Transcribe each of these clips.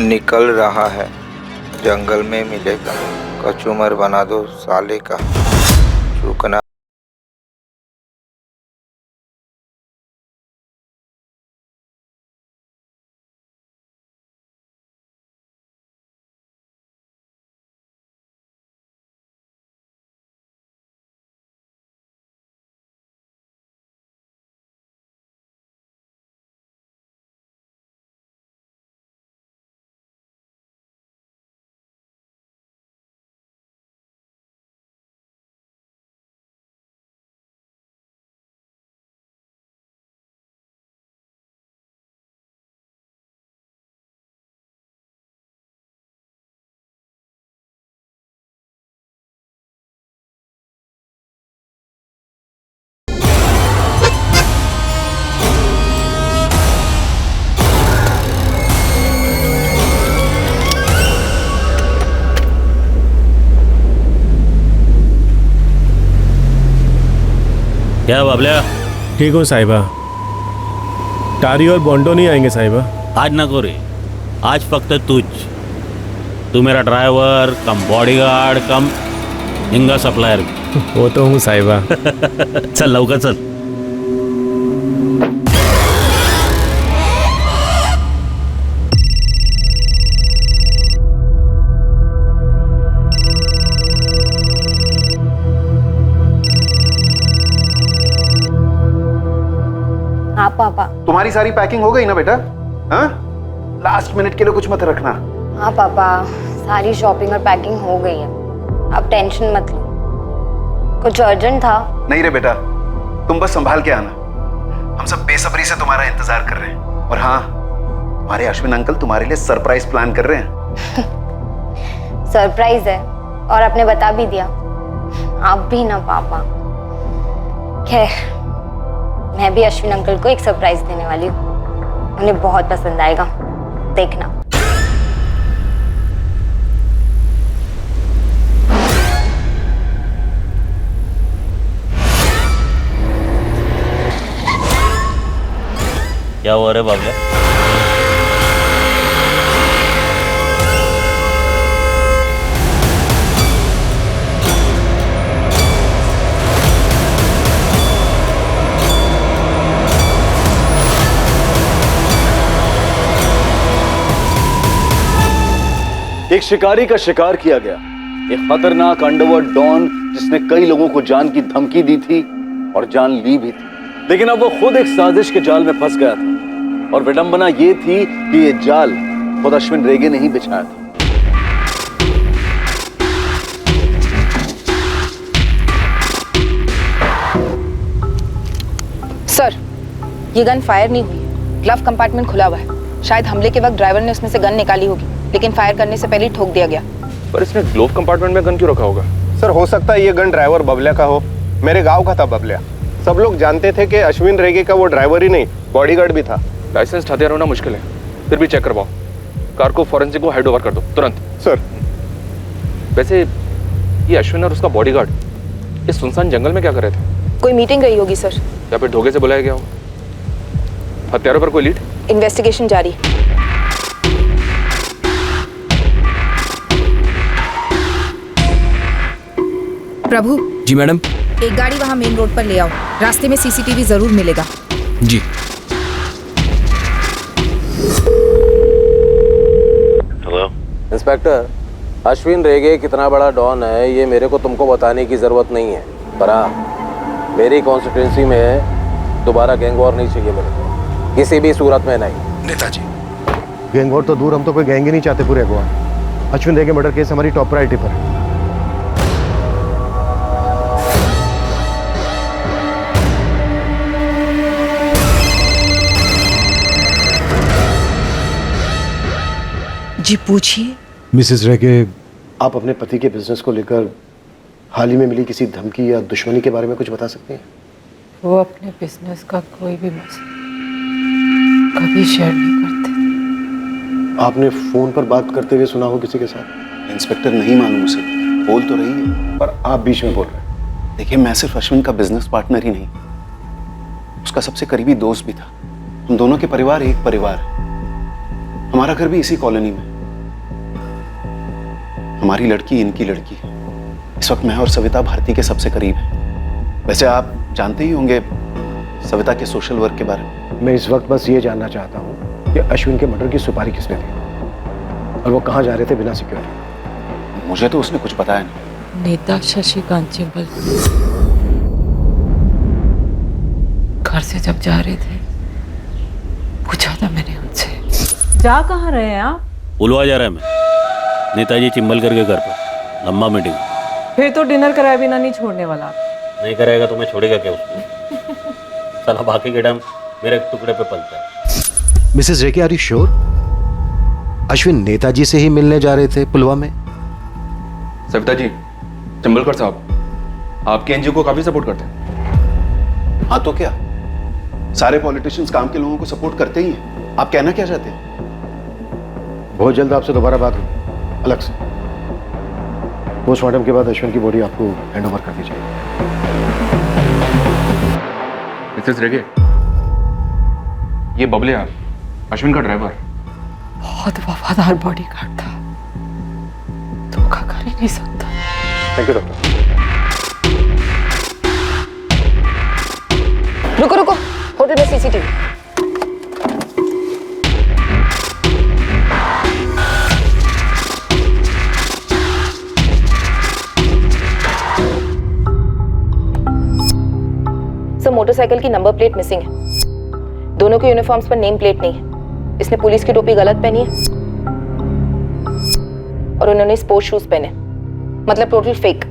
निकल रहा है, जंगल में मिलेगा। कचूमर बना दो साले का, चूकना। क्या बाबल्या? ठीक हो साहिबा। टारी और बॉन्डो नहीं आएंगे साहिबा? आज नको रे, आज फक्त तू मेरा ड्राइवर कम बॉडीगार्ड कम हिंगा सप्लायर। वो तो हूँ साहिबा। चल लवकर चल। हाँ पापा। तुम्हारी सारी पैकिंग हो गई ना बेटा? हाँ, लास्ट मिनट के लिए कुछ मत रखना। हाँ पापा, सारी शॉपिंग और पैकिंग हो गई है, आप टेंशन मत लो। कुछ अर्जेंट था? नहीं रे बेटा, तुम बस संभाल के आना, हम सब बेसब्री से तुम्हारा इंतजार कर रहे हैं। और हाँ, तुम्हारे अश्विन अंकल तुम्हारे लिए सरप्राइज प्लान कर रहे हैं। सरप्राइज है और आपने बता भी दिया। आप भी ना पापा। खैर, मैं भी अश्विन अंकल को एक सरप्राइज देने वाली हूँ, उन्हें बहुत पसंद आएगा, देखना। क्या हुआ रे बाबल्या? एक शिकारी का शिकार किया गया, एक खतरनाक अंडरवर्ल्ड डॉन जिसने कई लोगों को जान की धमकी दी थी और जान ली भी थी, लेकिन अब वो खुद एक साजिश के जाल में फंस गया था। और विडंबना ये थी कि ये जाल खुद अश्विन रेगे ने ही बिछाया था। सर, ये गन फायर नहीं हुई, ग्लव कंपार्टमेंट खुला हुआ है। शायद हमले के वक्त ड्राइवर ने उसमें से गन निकाली होगी, लेकिन फायर करने से पहले ही ठोक दिया गया। पर इसने ग्लोव कंपार्टमेंट में गन क्यों रखा होगा? सर, हो सकता है ये गन ड्राइवर बबलिया का हो। मेरे गांव का था बबलिया। सब लोग जानते थे कि अश्विन रेगे का वो ड्राइवर ही नहीं, बॉडीगार्ड भी था। लाइसेंस हथियार होना मुश्किल है, फिर भी चेक करवाओ। कार को फॉरेंसिक को हैंड ओवर कर दो तुरंत। सर। वैसे ये अश्विन और उसका बॉडीगार्ड इस सुनसान जंगल में क्या कर रहे थे? कोई मीटिंग रही होगी सर, या फिर धोखे से बुलाया गया हो। हथियारों पर कोई लीड? इन्वेस्टिगेशन जारी। प्रभु। जी मैडम। एक गाड़ी वहाँ मेन रोड पर ले आओ, रास्ते में सीसीटीवी जरूर मिलेगा। जी। हेलो इंस्पेक्टर, अश्विन रेगे कितना बड़ा डॉन है ये मेरे को तुमको बताने की जरूरत नहीं है, पर हाँ, मेरी कॉन्स्टिट्यूंसी में दोबारा गैंग वॉर नहीं चाहिए मेरे को, किसी भी सूरत में नहीं। नेताजी, गैंग वॉर तो दूर, हम तो कोई गैंग ही नहीं चाहते पूरे गोवा। अश्विन रेगे मर्डर केस हमारी टॉप प्रायोरिटी पर है। जी पूछिए। मिसेस रेगे, आप अपने पति के बिजनेस को लेकर हाल ही में मिली किसी धमकी या दुश्मनी के बारे में कुछ बता सकते हैं? वो अपने बिजनेस का कोई भी मसला कभी शेयर नहीं करते। आपने फोन पर बात करते हुए सुना हो किसी के साथ? इंस्पेक्टर, नहीं मालूम उसे, बोल तो रही है पर आप बीच में बोल रहे हैं। देखिए, मैं सिर्फ अश्विन का बिजनेस पार्टनर ही नहीं, उसका सबसे करीबी दोस्त भी था। हम दोनों के परिवार एक परिवार है। हमारा घर भी इसी कॉलोनी में। हमारी लड़की इनकी लड़की। इस वक्त मैं और सविता भारती के सबसे करीब हैं। वैसे आप जानते ही होंगे सविता के सोशल वर्क के बारे में। मैं इस वक्त बस ये जानना चाहता हूँ कि अश्विन के मर्डर की सुपारी किसने दी और वो कहाँ जा रहे थे बिना सिक्योरिटी? मुझे तो उसने कुछ बताया नहीं। नेता शशिकांत चिंबल घर से जब जा रहे थे पूछा था मैंने उनसे। जा कहाँ रहे हैं आप? पुलवा जा रहा है मैं, नेताजी चिंबलकर के घर पर, लंबा मीटिंग। फिर तो डिनर कराए बिना नहीं छोड़ने वाला। नहीं कराएगा तो मैं छोड़ेगा क्या उसको? साला बाकी के टाइम मेरे टुकड़े पे पलता है। Mrs Rekhi, are you sure? Ashwin Netaji से ही मिलने जा रहे थे पुलवा में? सविता जी, चिंबलकर साहब आपके एनजीओ को काफी सपोर्ट करते हैं। हाँ तो क्या, सारे पॉलिटिशियंस काम के लोगों को सपोर्ट करते ही हैं। आप कहना क्या चाहते हैं? बहुत जल्द आपसे दोबारा बात होगी अलग से। पोस्टमार्टम के बाद अश्विन की बॉडी आपको हैंड ओवर कर दी जाएगी। मिसेस रेगे, ये बबलिया अश्विन का ड्राइवर। बहुत वफादार बॉडीगार्ड था, धोखा कर ही नहीं सकता। Thank you doctor. रुको रुको, होटल में सीसीटीवी। सर, मोटरसाइकिल की नंबर प्लेट मिसिंग है। दोनों के यूनिफॉर्म्स पर नेम प्लेट नहीं है। इसने पुलिस की टोपी गलत पहनी है और उन्होंने स्पोर्ट्स शूज पहने, मतलब टोटल फेक।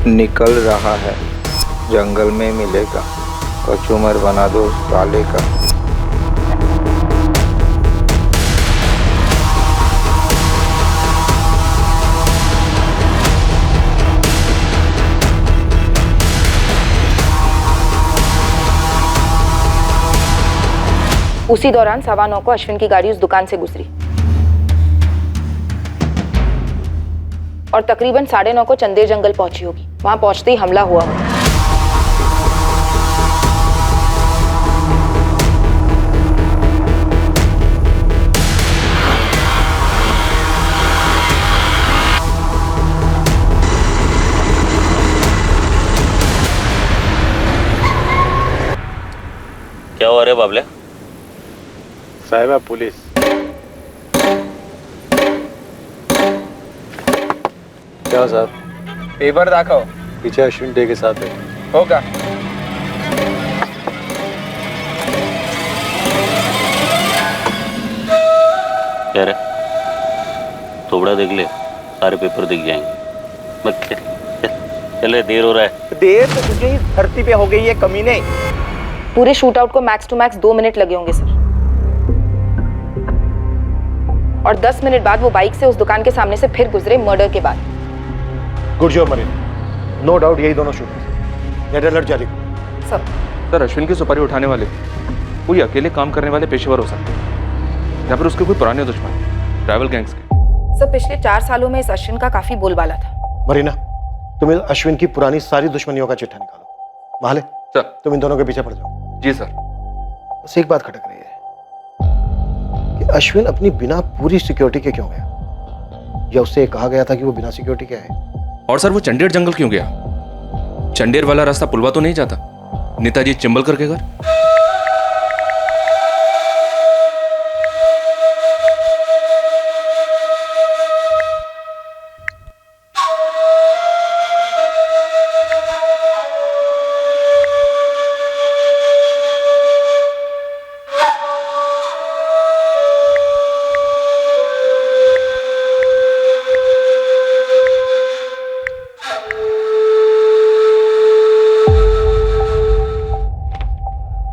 निकल रहा है, जंगल में मिलेगा, कचूमर बना दो साले का। उसी दौरान 9:15 को अश्विन की गाड़ी उस दुकान से गुजरी और तकरीबन 9:30 को चंदेर जंगल पहुंची होगी। वहां पहुंचते ही हमला हुआ होगा। क्या हुआ रे बाबले? साहिबा पुलिस। क्या साहब? पेपर दाखव। पीछे अश्विन डे के साथ है। होगा। क्या रे? थोड़ा देख ले, सारे पेपर दिख जाएंगे। मत चले, देर हो रहा है। देर तो तुझे ही धरती पे हो गई है कमीने। पूरे शूट आउट को मैक्स टू मैक्स 2 मिनट लगे होंगे सर। और 10 मिनट बाद वो बाइक से उस दुकान के सामने से फिर गुजरे मर्डर के बाद। Good job Marin, no doubt यही दोनों शूटर। रेड अलर्ट जारी करो। सर, अश्विन की सुपारी उठाने वाले कोई अकेले काम करने वाले पेशेवर हो सकते हैं या फिर उसके कोई पुराने दुश्मन, ट्रैवल गैंग्स के। सर, पिछले 4 सालों में इस अश्विन का काफी बोलबाला था। मरीना, तुम इस अश्विन की पुरानी सारी दुश्मनियों का चिट्ठा निकालो। माले सर, तुम इन दोनों के पीछे पड़ जाओ। जी सर। बस एक बात खटक रही है कि अश्विन अपनी बिना पूरी सिक्योरिटी के क्यों गया, या उससे कहा गया था कि वो बिना सिक्योरिटी के आए? और सर, वो चंडेर जंगल क्यों गया? चंडेर वाला रास्ता पुलवा तो नहीं जाता नेताजी चिंबलकर के घर?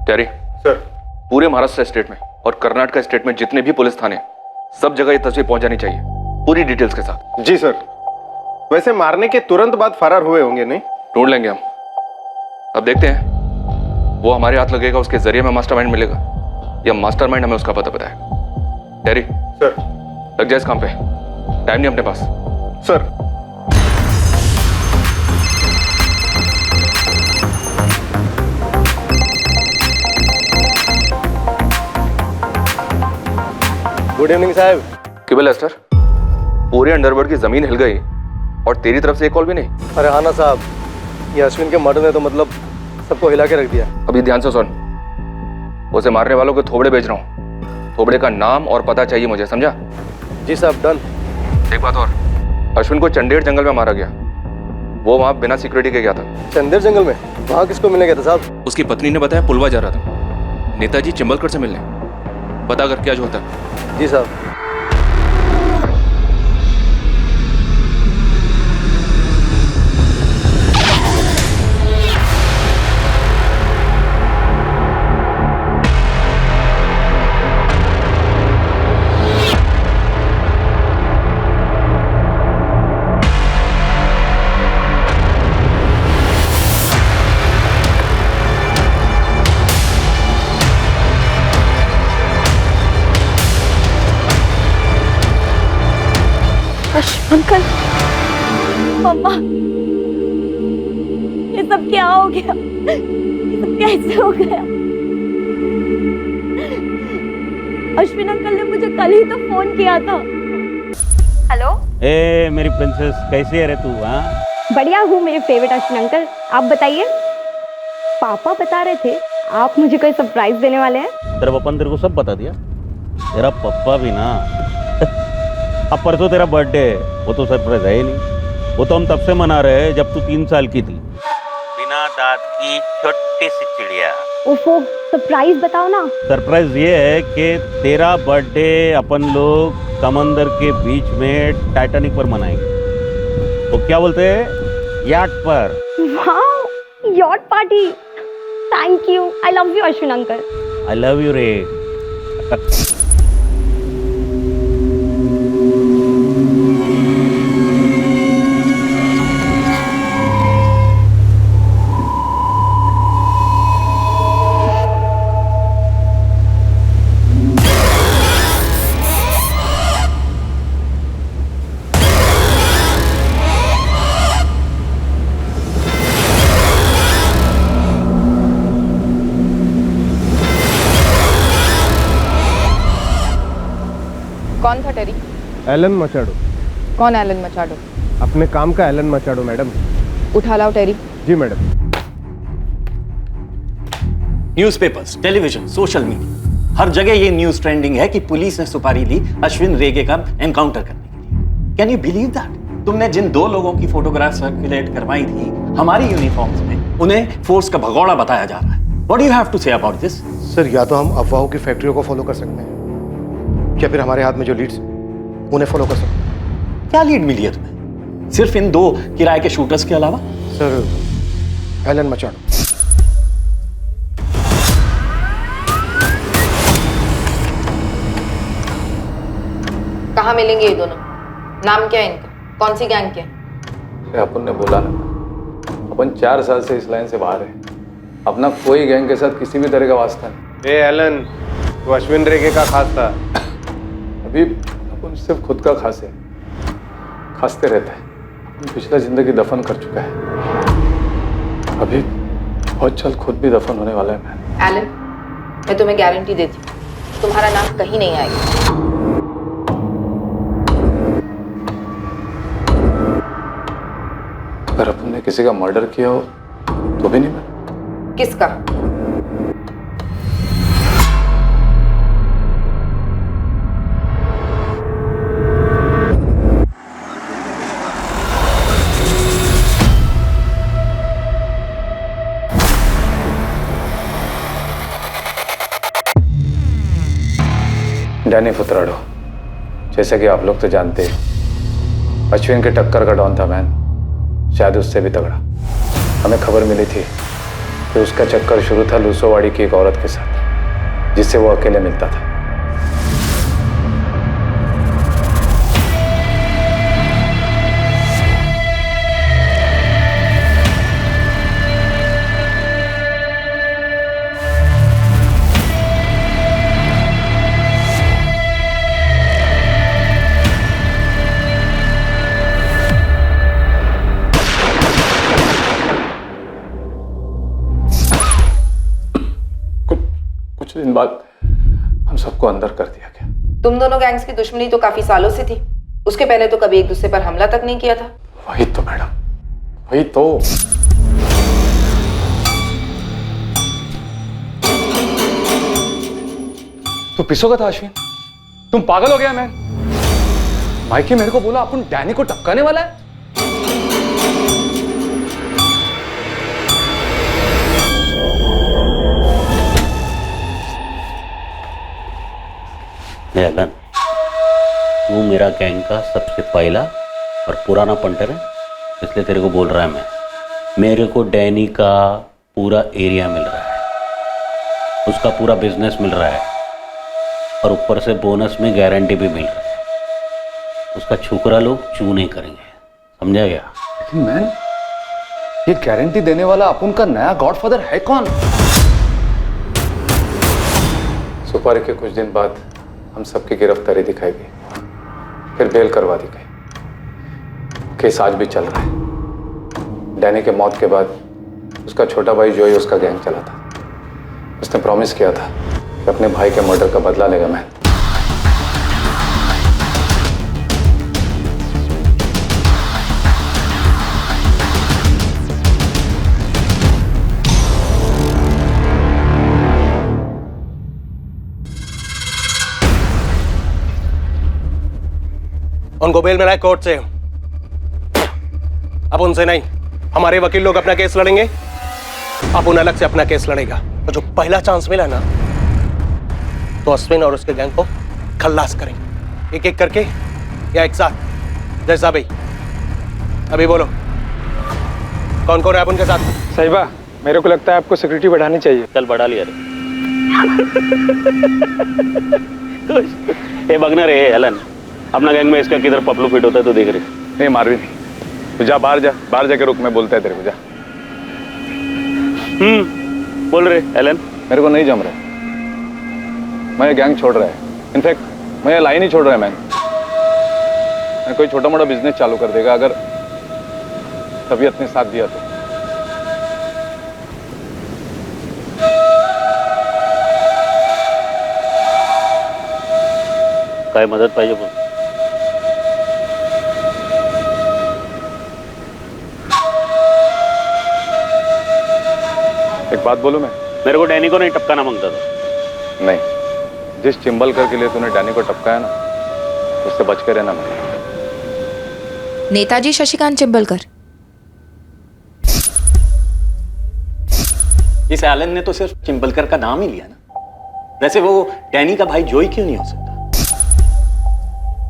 टेरी सर, पूरे महाराष्ट्र स्टेट में और कर्नाटक स्टेट में जितने भी पुलिस थाने, सब जगह ये तस्वीर पहुंच जानी चाहिए पूरी डिटेल्स के साथ। जी सर। वैसे मारने के तुरंत बाद फरार हुए होंगे नहीं? ढूंढ लेंगे हम। अब देखते हैं वो हमारे हाथ लगेगा, उसके जरिए में मास्टरमाइंड मिलेगा या मास्टरमाइंड हमें उसका पता बताएगा। टेरी सर, लग जाए इस काम पे, टाइम नहीं अपने पास। सर, गुड इवनिंग साहब। केवल एस्टर, पूरे अंडरवर्ल्ड की जमीन हिल गई और तेरी तरफ से एक कॉल भी नहीं। अरे हाँ ना साहब, ये अश्विन के मर्डर ने तो मतलब सबको हिला के रख दिया। अभी ध्यान से सुन, उसे मारने वालों के थोबड़े बेच रहा हूँ। थोबड़े का नाम और पता चाहिए मुझे, समझा? जी साहब, डन। एक बात और, अश्विन को चंडेर जंगल में मारा गया। वो वहाँ बिना सिक्योरिटी के गया था। चंदेर जंगल में? वहाँ किसको मिलने गया था साहब? उसकी पत्नी ने बताया पुलवा जा रहा था नेताजी चिंबलकर से मिलने। पता कर क्या जो होता है। जी साहब। अंकल, मम्मा, ये सब क्या हो गया? ये सब कैसे हो गया? अश्विन अंकल ने मुझे कल ही तो फोन किया था। हेलो, ए मेरी प्रिंसेस, कैसी है रे तू? हाँ, बढ़िया हूँ मेरे फेवरेट अश्विन अंकल। आप बताइए। पापा बता रहे थे आप मुझे कोई सरप्राइज देने वाले हैं। तेरा पापा ने तेरे को सब बता दिया? तेरा पप्पा भी ना अब परसों तेरा बर्थडे है, वो तो सरप्राइज है ही नहीं। वो तो हम तब से मना रहे हैं जब तू 3 साल की थी। बिना दांत की छोटी सी चिड़िया। ओफो, सरप्राइज बताओ ना। सरप्राइज ये है कि तेरा बर्थडे अपन लोग समंदर के बीच में टाइटैनिक पर मनाएंगे। तो क्या बोलते हैं, याट पर। वाह, yacht party. Thank you. I love you Ashwin uncle. I love you रे। कौन था टेरी? एलन मचाडो। कौन एलन मचाडो? अपने काम का एलन मचाडो मैडम। उठा लाओ टेरी। जी madam. Newspapers, television, social media, हर जगह ये न्यूज़ ट्रेंडिंग है कि पुलिस ने सुपारी ली अश्विन रेगे का एनकाउंटर करने के लिए। Can you believe that? तुमने जिन 2 लोगों की फोटोग्राफ सर्कुलेट करवाई थी हमारी यूनिफॉर्म्स में, उन्हें फोर्स का भगोड़ा बताया जा रहा है। What do you have to say about this? Sir, या तो हम अफवाहों की फैक्ट्रियों को फॉलो कर सकते हैं या फिर हमारे हाथ में जो लीड्स उन्हें फॉलो कर सकते हैं। क्या लीड मिली है तुम्हें सिर्फ इन 2 किराए के शूटर्स के अलावा? Sir, Alan Machado. कहाँ मिलेंगे ये दोनों? नाम क्या है इनका? कौन सी गैंग के? अपन ने बोला ना, अपन 4 साल से इस लाइन से बाहर है। अपना कोई गैंग के साथ किसी भी तरह का वास्ता नहीं। एलन, तो अश्विन रेगे का खास था। अभी अपन सिर्फ खुद का खास है, खासते रहता है। अपन पिछला जिंदगी दफन कर चुका है, अभी बहुत जल्द खुद भी दफन होने वाला है। मैं एलन, मैं तुम्हें गारंटी देती हूँ तुम्हारा नाम कहीं नहीं आएगा। अगर अपन ने किसी का मर्डर किया हो तो भी नहीं मैं। किसका? डैनी फुतराडो, जैसे कि आप लोग तो जानते हैं, अश्विन के टक्कर का डॉन था मैन, शायद उससे भी तगड़ा। हमें खबर मिली थी कि उसका चक्कर शुरू था लूसोवाड़ी की एक औरत के साथ, जिससे वो अकेले मिलता था। कुछ दिन बाद हम सबको अंदर कर दिया गया। तुम दोनों गैंग्स की दुश्मनी तो काफी सालों से थी। उसके पहले तो कभी एक दूसरे पर हमला तक नहीं किया था। वही तो मैडम, वही तो। तू पिसोगा था अश्विन? तुम पागल हो गया मैन? माइकी मेरे को बोला अपन डैनी को टपकाने वाला है। एलन, तू मेरा गैंग का सबसे पहला और पुराना पंटर है, इसलिए तेरे को बोल रहा है मैं। मेरे को डैनी का पूरा एरिया मिल रहा है, उसका पूरा बिजनेस मिल रहा है, और ऊपर से बोनस में गारंटी भी मिल रहा है। उसका छोकरा लोग चू नहीं करेंगे, समझा गया? लेकिन मैन, ये गारंटी देने वाला अपन का नया गॉडफादर है कौन? सुपारी के कुछ दिन बाद हम सबकी गिरफ्तारी दिखाई गई, फिर बेल करवा दी गई। केस आज भी चल रहा है। डैनी के मौत के बाद उसका छोटा भाई जोई उसका गैंग चला था। उसने प्रॉमिस किया था कि अपने भाई के मर्डर का बदला लेगा। मैं उनको बेल मिला है कोर्ट से। अब उनसे नहीं, हमारे वकील लोग अपना केस लड़ेंगे, अब उन अलग से अपना केस लड़ेगा। तो जो पहला चांस मिला ना, तो अश्विन और उसके गैंग को खल्लास करेंगे, एक एक करके या एक साथ, जैसा भी। अभी बोलो, कौन कौन है उनके साथ? साहिबा, मेरे को लगता है आपको सिक्योरिटी बढ़ानी चाहिए। चल बढ़ा लिया रे। ये बगना रे एलन, अपना गैंग में इसका किधर पपलू फिट होता है तो देख रहे। नहीं मार भी नहीं, तो जा बाहर जा, बाहर जाके रुक, मैं बोलता है तेरे को, जा। बोल रहे एलन। मेरे को नहीं जम रहा है, मैं ये गैंग छोड़ रहा है। इनफैक्ट मैं ये लाइन ही छोड़ रहा है। मैं कोई छोटा मोटा बिजनेस चालू कर देगा अगर तबीयत ने साथ दिया तो। काय मदद पाहिजे बोल। एक बात बोलूं मैं? मेरे को डैनी को नहीं टपकाना मांगता था। नहीं, जिस चिंबलकर के लिए तूने डैनी को टपकाया ना, उससे बच के रहना। मैं नेताजी शशिकांत चिंबलकर। इस एलन ने तो सिर्फ चिंबलकर का नाम ही लिया ना। वैसे वो डैनी का भाई जोई क्यों नहीं हो सकता?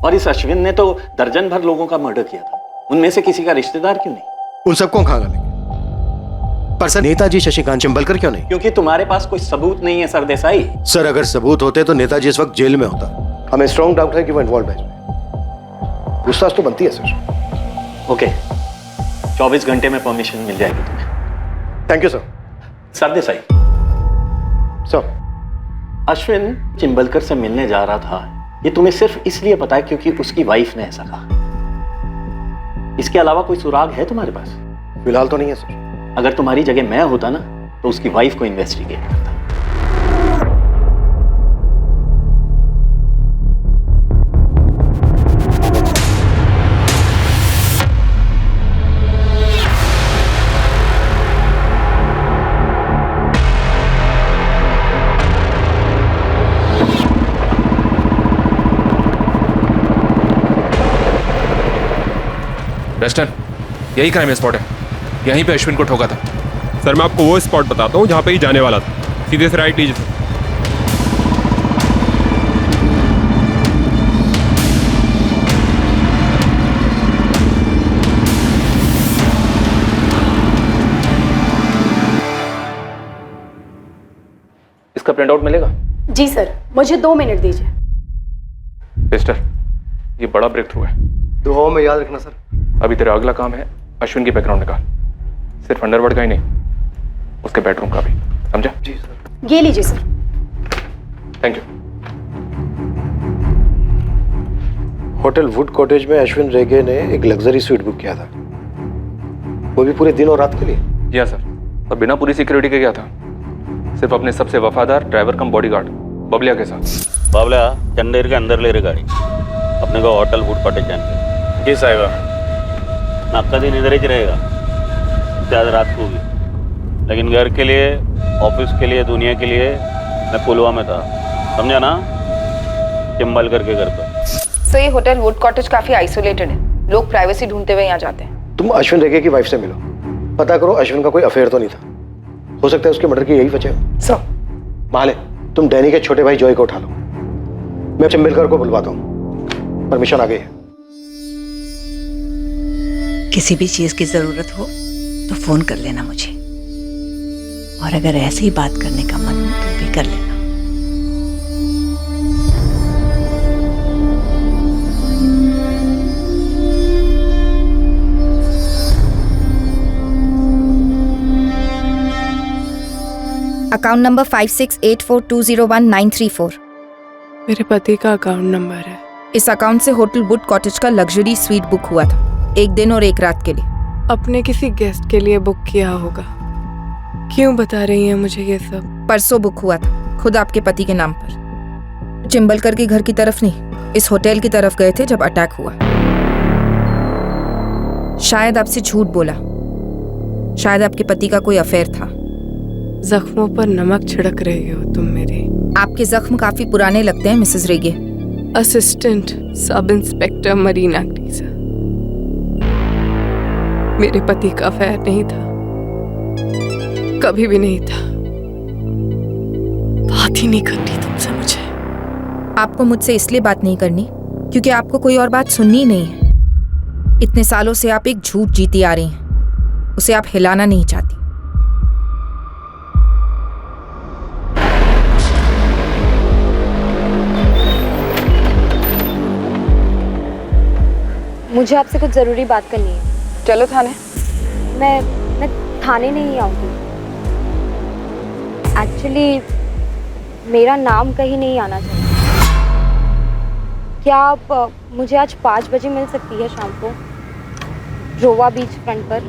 और इस अश्विन ने तो दर्जन भर लोगों का मर्डर किया था, उनमें से किसी का रिश्तेदार क्यों नहीं? उन सबको कहां गालेंगे, पर सर नेताजी शशिकांत चिंबलकर क्यों नहीं? क्योंकि तुम्हारे पास कोई सबूत नहीं है सरदेसाई। सर अगर सबूत होते तो नेताजी इस वक्त जेल में होता। हमें स्ट्रॉन्ग डाउट है कि वो इन्वॉल्व है इसमें। पूछताछ तो बनती है सर। ओके, 24 घंटे में परमिशन मिल जाएगी तुम्हें। Thank you sir. Sardesai sir, Ashwin Chimbalkar से मिलने जा रहा था, ये तुम्हें सिर्फ इसलिए पता है क्योंकि उसकी वाइफ ने ऐसा कहा। इसके अलावा कोई सुराग है तुम्हारे पास? फिलहाल तो नहीं है सर। अगर तुम्हारी जगह मैं होता ना, तो उसकी वाइफ को इन्वेस्टिगेट करता। डस्टन, यही क्राइम स्पॉट है, यहीं पे अश्विन को ठोका था। सर मैं आपको वो स्पॉट बताता हूँ जहाँ पे ही जाने वाला था। सीधे से राइट लीजिए सर। इसका प्रिंट आउट मिलेगा? जी सर, मुझे 2 मिनट दीजिए। मिस्टर, ये बड़ा ब्रेक थ्रू है। दुआओं में याद रखना सर। अभी तेरा अगला काम है अश्विन की बैकग्राउंड निकाल, सिर्फ अंडरवर्ल्ड का ही नहीं, उसके बेडरूम का भी, समझा? जी सर। ये लीजिए sir. Thank you. Hotel would cottage में अश्विन रेगे ने एक लग्जरी स्वीट बुक किया था, वो भी पूरे दिन और रात के लिए। जी सर, और बिना पूरी सिक्योरिटी के गया था, सिर्फ अपने सबसे वफादार ड्राइवर कम बॉडीगार्ड बबलिया के साथ। बाबला चंदेर के अंदर ले रहे गाड़ी अपने को होटल फूड कॉटेज जाने जी साहिबा। आपका दिन इधर ही रहेगा, आज रात को भी। लेकिन घर के लिए, ऑफिस के लिए, दुनिया के लिए मैं पुलवा में था, समझा ना? चिंबलकर के घर पर। सो ये होटल वुड कॉटेज काफी आइसोलेटेड है, लोग प्राइवेसी ढूंढते हुए यहाँ जाते हैं। तुम अश्विन रेगे की वाइफ से मिलो, पता करो अश्विन का कोई अफेयर तो नहीं था। हो सकता है उसके मर्डर की यही वजह हो। सर माले, तुम डैनी के छोटे भाई जॉय को उठा लो, मैं चिंबलकर को बुलवाता हूँ। परमिशन आ गई है। किसी भी चीज की जरूरत हो तो फोन कर लेना मुझे, और अगर ऐसे ही बात करने का मन हो तो भी कर लेना। Account number 5684201934। मेरे पति का अकाउंट नंबर है। इस अकाउंट से होटल वुड कॉटेज का लग्जरी स्वीट बुक हुआ था, 1 दिन और 1 रात के लिए। अपने किसी गेस्ट के लिए बुक किया होगा। क्यों बता रही हैं मुझे ये सब? परसों बुक हुआ था, खुद आपके पति के नाम पर। चिंबलकर के घर की तरफ नहीं, इस होटल की तरफ गए थे जब अटैक हुआ। शायद आपसे झूठ बोला, शायद आपके पति का कोई अफेयर था। जख्मों पर नमक छिड़क रही हो तुम मेरी। आपके जख्म काफी पुराने लगते हैं Mrs Rege. Assistant sub inspector Marina ग्रीजा। मेरे पति का अफेयर नहीं था, कभी भी नहीं था। बात ही नहीं करनी तुमसे मुझे। आपको मुझसे इसलिए बात नहीं करनी क्योंकि आपको कोई और बात सुननी नहीं है। इतने सालों से आप एक झूठ जीती आ रही हैं, उसे आप हिलाना नहीं चाहती। मुझे आपसे कुछ जरूरी बात करनी है। चलो थाने। मैं थाने नहीं आऊंगी। एक्चुअली मेरा नाम कहीं नहीं आना चाहिए। क्या आप मुझे आज 5 बजे मिल सकती है शाम को, रोवा बीच फ्रंट पर,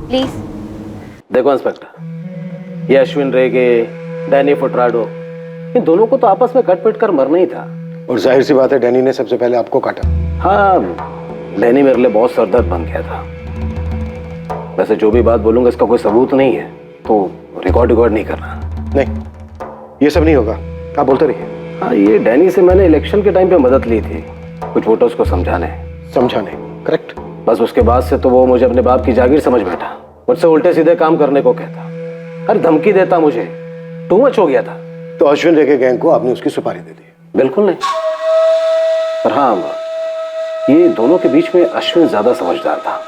प्लीज? देखो इंस्पेक्टर, ये अश्विन रेगे, डैनी फुटराडो, इन दोनों को तो आपस में कट पिट कर मरना ही था। और जाहिर सी बात है डैनी ने सबसे पहले आपको काटा। हाँ, डैनी मेरे लिए बहुत सरदर्द बन गया था। वैसे जो भी बात बोलूंगा इसका कोई सबूत नहीं है, तो रिकॉर्ड नहीं करना। नहीं, ये सब नहीं होगा, आप बोलते रहिए। हाँ, ये डैनी से मैंने इलेक्शन के टाइम पे मदद ली थी, कुछ वोटर्स को समझाने। करेक्ट। बस उसके बाद से तो वो मुझे अपने बाप की जागीर समझ बैठा, मुझसे उल्टे सीधे काम करने को कहता, हर धमकी देता, मुझे टू मच हो गया था। तो अश्विन रेगे गैंग को आपने उसकी सुपारी दे दी? बिल्कुल नहीं, पर हाँ, ये दोनों के बीच में अश्विन ज्यादा समझदार था,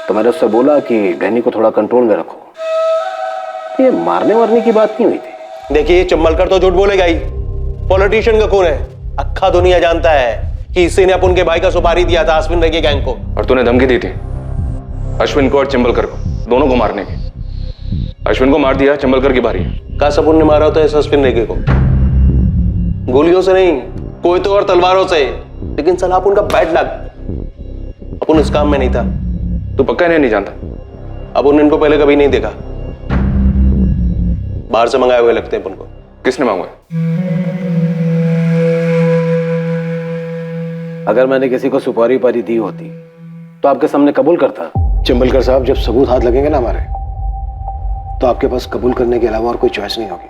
तो मैंने उससे बोला कि डैनी को थोड़ा कंट्रोल में रखो। ये मारने वारने की बात नहीं हुई थी। देखिए, चिंबलकर तो झूठ बोलेगा ही, पॉलिटिशियन का खून है। अक्खा दुनिया जानता है कि इसी ने अपन के भाई का सुपारी दिया था अश्विन रेगे गैंग को। और तूने धमकी दी थी अश्विन को और चिंबलकर को, दोनों को मारने की। अश्विन को मार दिया, चिंबलकर की बारी है। का सबूत ने मारा होता है इस अश्विन रेगे को? गोलियों से नहीं, कोई तो और तलवारों से। लेकिन साला अपन का बैड लक, अपन इस काम में नहीं था। तू पक्का नहीं जानता? अपन इनको पहले कभी नहीं देखा, बाहर से मंगाए हुए लगते हैं अपन को। किसने मांगा? अगर मैंने किसी को सुपारी पारी दी होती तो आपके सामने कबूल करता। चिंबलकर साहब, जब सबूत हाथ लगेंगे ना हमारे, तो आपके पास कबूल करने के अलावा और कोई चॉइस नहीं होगी,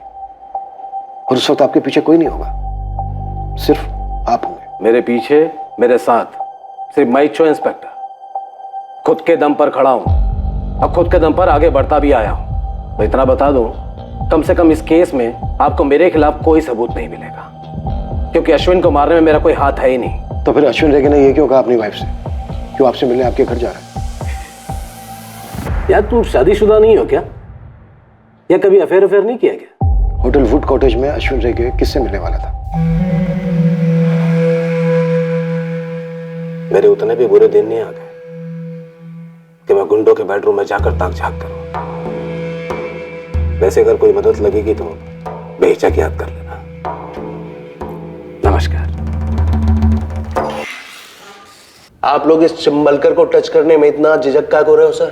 और उस वक्त आपके पीछे कोई नहीं होगा, सिर्फ आप होंगे। मेरे पीछे, मेरे साथ सिर्फ मैं ही इंस्पेक्टर। खुद के दम पर खड़ा हूं, अब खुद के दम पर आगे बढ़ता भी आया हूं। मैं इतना बता दूं, कम से कम इस केस में आपको मेरे खिलाफ कोई सबूत नहीं मिलेगा, क्योंकि अश्विन को मारने में मेरा कोई हाथ है ही नहीं। तो फिर अश्विन रेगे ने ये क्यों कहा अपनी वाइफ से, क्यों आपसे मिलने आपके घर जा रहा है? यार, तुम शादीशुदा नहीं हो क्या, या कभी अफेयर नहीं किया क्या? होटल वुड कॉटेज में अश्विन रेगे किससे मिलने वाला था? मेरे उतने भी बुरे दिन नहीं आ गए कि मैं गुंडों के बेडरूम में जाकर ताक झांक करूं। वैसे अगर कोई मदद लगेगी तो बेहिचक याद कर लेना। नमस्कार। आप लोग इस चिंबलकर को टच करने में इतना झिझक का हो रहे हो सर?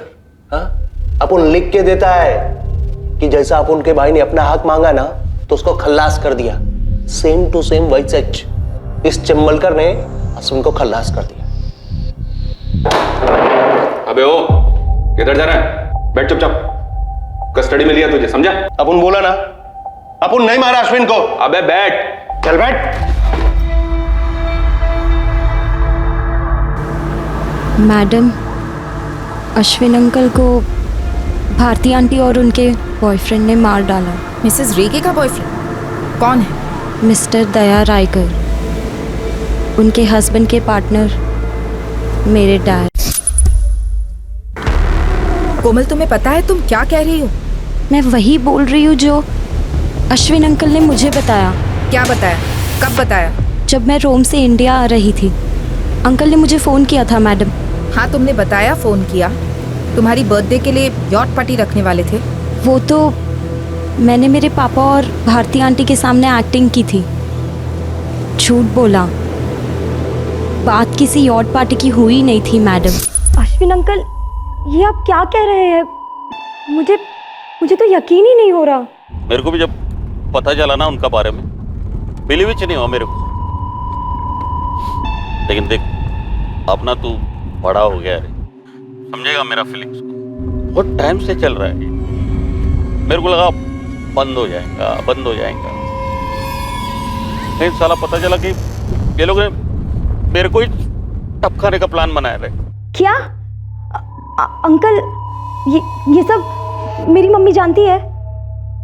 हाँ, अपन लिख के देता है कि जैसा अपन के भाई ने अपना हक मांगा ना, तो उसको खल्लास कर दिया। सेम टू सेम वही सच। इस चिम्बलकर ने अश्विन को खल्लास कर दिया। अबे ओ, किधर जा रहा है? बैठ चुपचाप। कस्टडी में लिया तुझे, समझा? अपन बोला ना, अपन नहीं मारा अश्विन को। अबे बैठ। चल बैठ। मैडम, अश्विन अंकल को भारती आंटी और उनके बॉयफ्रेंड ने मार डाला। मिसेस रेगे का बॉयफ्रेंड कौन है? मिस्टर दया रायकर, उनके हस्बैंड के पार्टनर, मेरे डैड। कोमल, तुम्हें पता है तुम क्या कह रही हो? मैं वही बोल रही हूँ जो अश्विन अंकल ने मुझे बताया। क्या बताया? कब बताया? जब मैं रोम से इंडिया आ रही थी, अंकल ने मुझे फ़ोन किया था मैडम। हाँ, तुमने बताया फ़ोन किया। तुम्हारी बर्थडे के लिए यॉट पार्टी रखने वाले थे। वो तो मैंने मेरे पापा और भारती आंटी के सामने एक्टिंग की थी, झूठ बोला। बात किसी यॉट पार्टी की हुई नहीं थी मैडम। अश्विन अंकल, ये आप क्या कह रहे हैं? मुझे तो यकीन ही नहीं हो रहा। मेरे को भी जब पता चला ना उनका बारे में, बिलीव ही नहीं हुआ मेरे को। लेकिन देख, अपना तू बड़ा हो गया है, समझेगा मेरा फीलिंग्स को। बहुत टाइम से चल रहा है, मेरे को लगा बंद हो जाएगा। लेकिन साला पता चला कि ये लोग मेरे को ही टपकाने का प्लान बनाया रहे। क्या अंकल, ये सब मेरी मम्मी जानती है?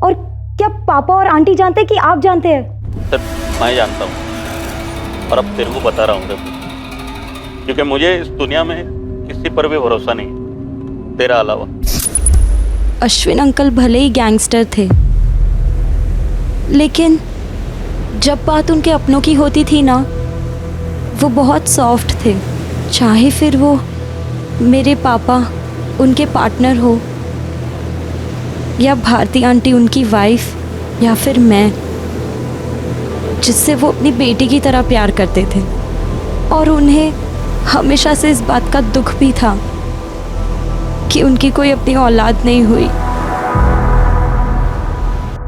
और क्या पापा और आंटी जानते हैं कि आप जानते हैं? सर, मैं जानता हूँ और अब तेरे को बता रहा हूँ देखो, क्योंकि मुझे इस दुनिया में किसी पर भी भरोसा नहीं तेरा अलावा। अश्विन अंकल भले ही गैंगस्टर थे, लेकिन जब बात उनके अपनों की होती थी ना, वो बहुत सॉफ्ट थे। चाहे फिर वो मेरे पापा उनके पार्टनर हो, या भारती आंटी उनकी वाइफ, या फिर मैं, जिससे वो अपनी बेटी की तरह प्यार करते थे। और उन्हें हमेशा से इस बात का दुख भी था कि उनकी कोई अपनी औलाद नहीं हुई।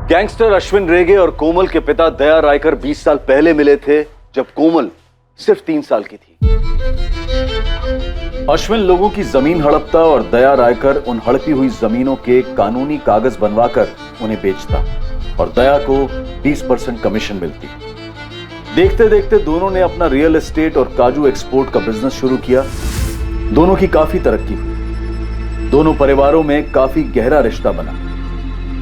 गैंगस्टर अश्विन रेगे और कोमल के पिता दया रायकर 20 साल पहले मिले थे, जब कोमल सिर्फ 3 साल की थी। अश्विन लोगों की जमीन हड़पता और दया रायकर उन हड़पी हुई जमीनों के कानूनी कागज बनवाकर उन्हें बेचता और दया को 20% कमीशन मिलती। देखते देखते दोनों ने अपना रियल एस्टेट और काजू एक्सपोर्ट का बिजनेस शुरू किया। दोनों की काफी तरक्की हुई। दोनों परिवारों में काफी गहरा रिश्ता बना।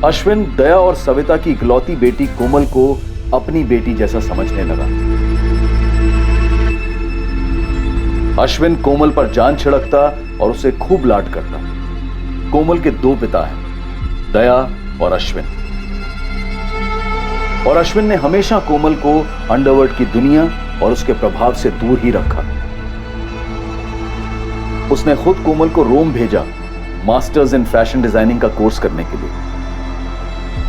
अश्विन दया और सविता की इकलौती बेटी कोमल को अपनी बेटी जैसा समझने लगा। अश्विन कोमल पर जान छिड़कता और उसे खूब लाड करता। कोमल के 2 पिता हैं, दया और अश्विन। और अश्विन ने हमेशा कोमल को अंडरवर्ल्ड की दुनिया और उसके प्रभाव से दूर ही रखा। उसने खुद कोमल को रोम भेजा मास्टर्स इन फैशन डिजाइनिंग का कोर्स करने के लिए,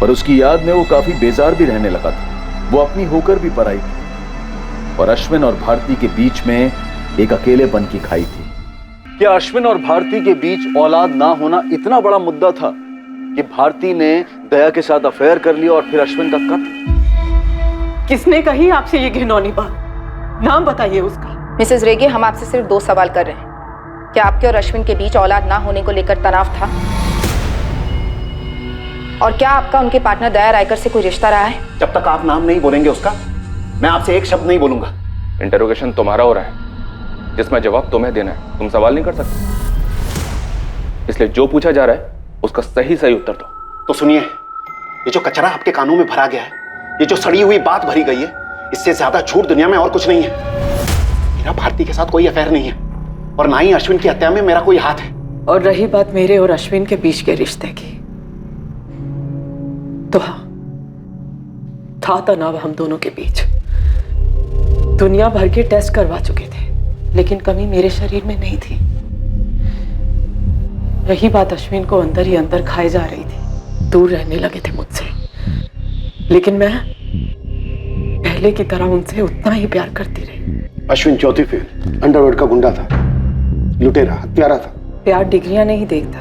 पर उसकी याद में वो काफी बेजार भी रहने लगा था। वो अपनी होकर भी पराई थी और अश्विन और भारती के बीच में एक अकेलेपन की खाई थी। क्या अश्विन और भारती के बीच औलाद ना होना इतना बड़ा मुद्दा था कि भारती ने दया के साथ अफेयर कर लिया और फिर अश्विन का कत्ल? किसने कही आपसे ये घिनौनी बात? नाम बताइए उसका। मिसेस रेगे, हम आपसे सिर्फ 2 सवाल कर रहे हैं। क्या आपके और अश्विन के बीच औलाद ना होने को लेकर तनाव था? और क्या आपका उनके पार्टनर दया रायकर से कोई रिश्ता रहा है? जब तक आप नाम नहीं बोलेंगे उसका, मैं आपसे एक शब्द नहीं बोलूंगा। इंटरोगेशन तुम्हारा हो रहा है, जिसमें जवाब तुम्हें देना है। तुम सवाल नहीं कर सकते, इसलिए जो पूछा जा रहा है उसका सही उत्तर दो। तो सुनिए, ये जो कचरा आपके कानों में भरा गया है, ये जो सड़ी हुई बात भरी गई है, इससे ज्यादा झूठ दुनिया में और कुछ नहीं है। मेरा भारती के साथ कोई अफेयर नहीं है और ना ही अश्विन की हत्या में मेरा कोई हाथ है। और रही बात मेरे और अश्विन के बीच के रिश्ते की, तो हाँ, था तनाव हम दोनों के बीच। दुनिया भर के टेस्ट करवा चुके थे, लेकिन कमी मेरे शरीर में नहीं थी। रही बात अश्विन को अंदर ही अंदर खाए जा रही थी, दूर रहने लगे थे मुझसे, लेकिन मैं पहले की तरह उनसे उतना ही प्यार करती रही। अश्विन चौथी फेल, अंडरवर्ल्ड का गुंडा था, लुटेरा, हत्यारा था। प्यार डिग्रियां नहीं देखता,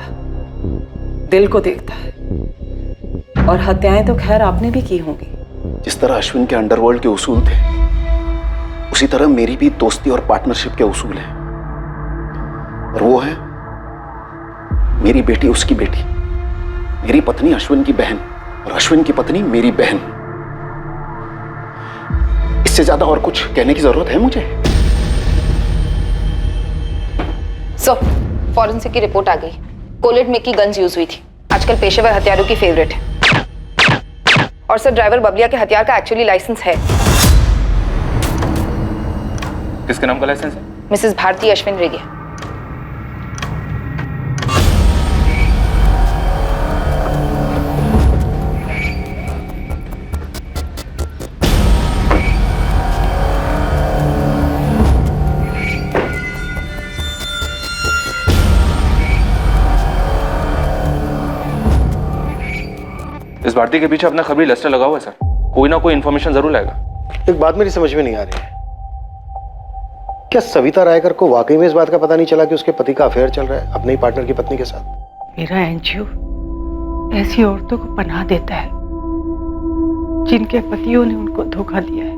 दिल को देखता है। और हत्याएं तो खैर आपने भी की होंगी, जिस तरह अश्विन के अंडरवर्ल्ड के उसूल थे, उसी तरह मेरी भी दोस्ती और पार्टनरशिप के उसूल हैं। और वो है मेरी बेटी उसकी बेटी, मेरी पत्नी अश्विन की बहन और अश्विन की पत्नी मेरी बहन। इससे ज्यादा और कुछ कहने की जरूरत है मुझे? फॉरेंसिक की रिपोर्ट आ गई। कोलेट में की गन्स यूज हुई थी, आजकल पेशेवर हथियारों की फेवरेट है। और सर, ड्राइवर बबलिया के हथियार का एक्चुअली लाइसेंस है। किसके नाम का लाइसेंस है? मिसेस भारती अश्विन रेगे। इस भारती के पीछे अपना खबरी लेस्टर लगा हुआ है सर। कोई ना कोई इंफॉर्मेशन जरूर लाएगा। एक बात मेरी समझ में नहीं आ रही है, क्या सविता रायकर को वाकई में इस बात का पता नहीं चला कि उसके पति का अफेयर चल रहा है अपने ही पार्टनर की पत्नी के साथ? मेरा एनजीओ ऐसी औरतों को पनाह देता है जिनके पतियों ने उनको धोखा दिया है।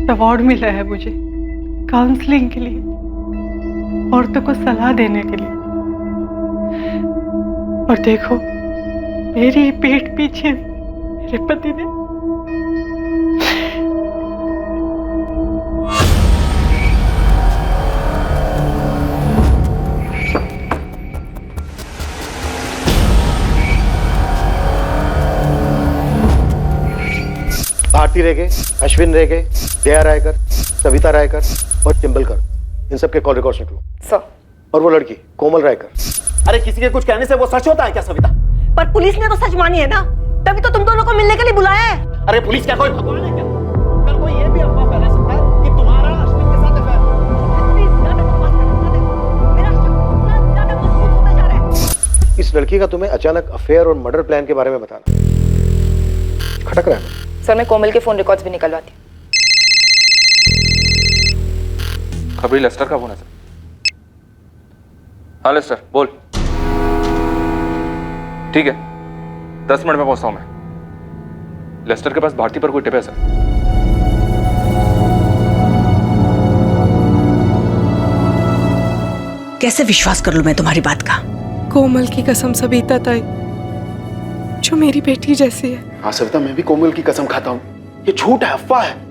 अवार्ड मिला है मुझे काउंसलिंग के लिए, औरतों को सलाह देने के लिए। और देखो, मेरी पीठ पीछे मेरे पति ने भारती रेगे, अश्विन रेगे, दया रायकर, सविता रायकर और टिम्बलकर, इन सब के कॉल रिकॉर्ड्स निकलो। सर। और वो लड़की कोमल रायकर। अरे किसी के कुछ कहने से वो सच होता है क्या सविता? पर पुलिस ने तो सच मानी है ना, तभी तो तुम दोनों को मिलने के लिए बुलाया है। अरे पुलिस क्या कोई भगवान है क्या? कल कोई ये भी अफवाह फैला सकता है कि तुम्हारा अश्विन के साथ अफेयर है। इस लड़की का तुम्हें अचानक अफेयर और मर्डर प्लान के बारे में बताना खटक रहा है। सर, मैं कोमल के फोन रिकॉर्ड्स भी निकलवाती हूँ। खबरी लेस्टर का फोन है सर। हाँ लेस्टर बोल। ठीक है, 10 मिनट में पहुंचता हूं मैं। लेस्टर के पास भारती पर कोई टिप है सर? कैसे विश्वास कर लूं मैं तुम्हारी बात का? कोमल की कसम सविता ताई, जो मेरी बेटी जैसी है। हाँ सविता, मैं भी कोमल की कसम खाता हूँ, ये झूठ है, अफवाह है।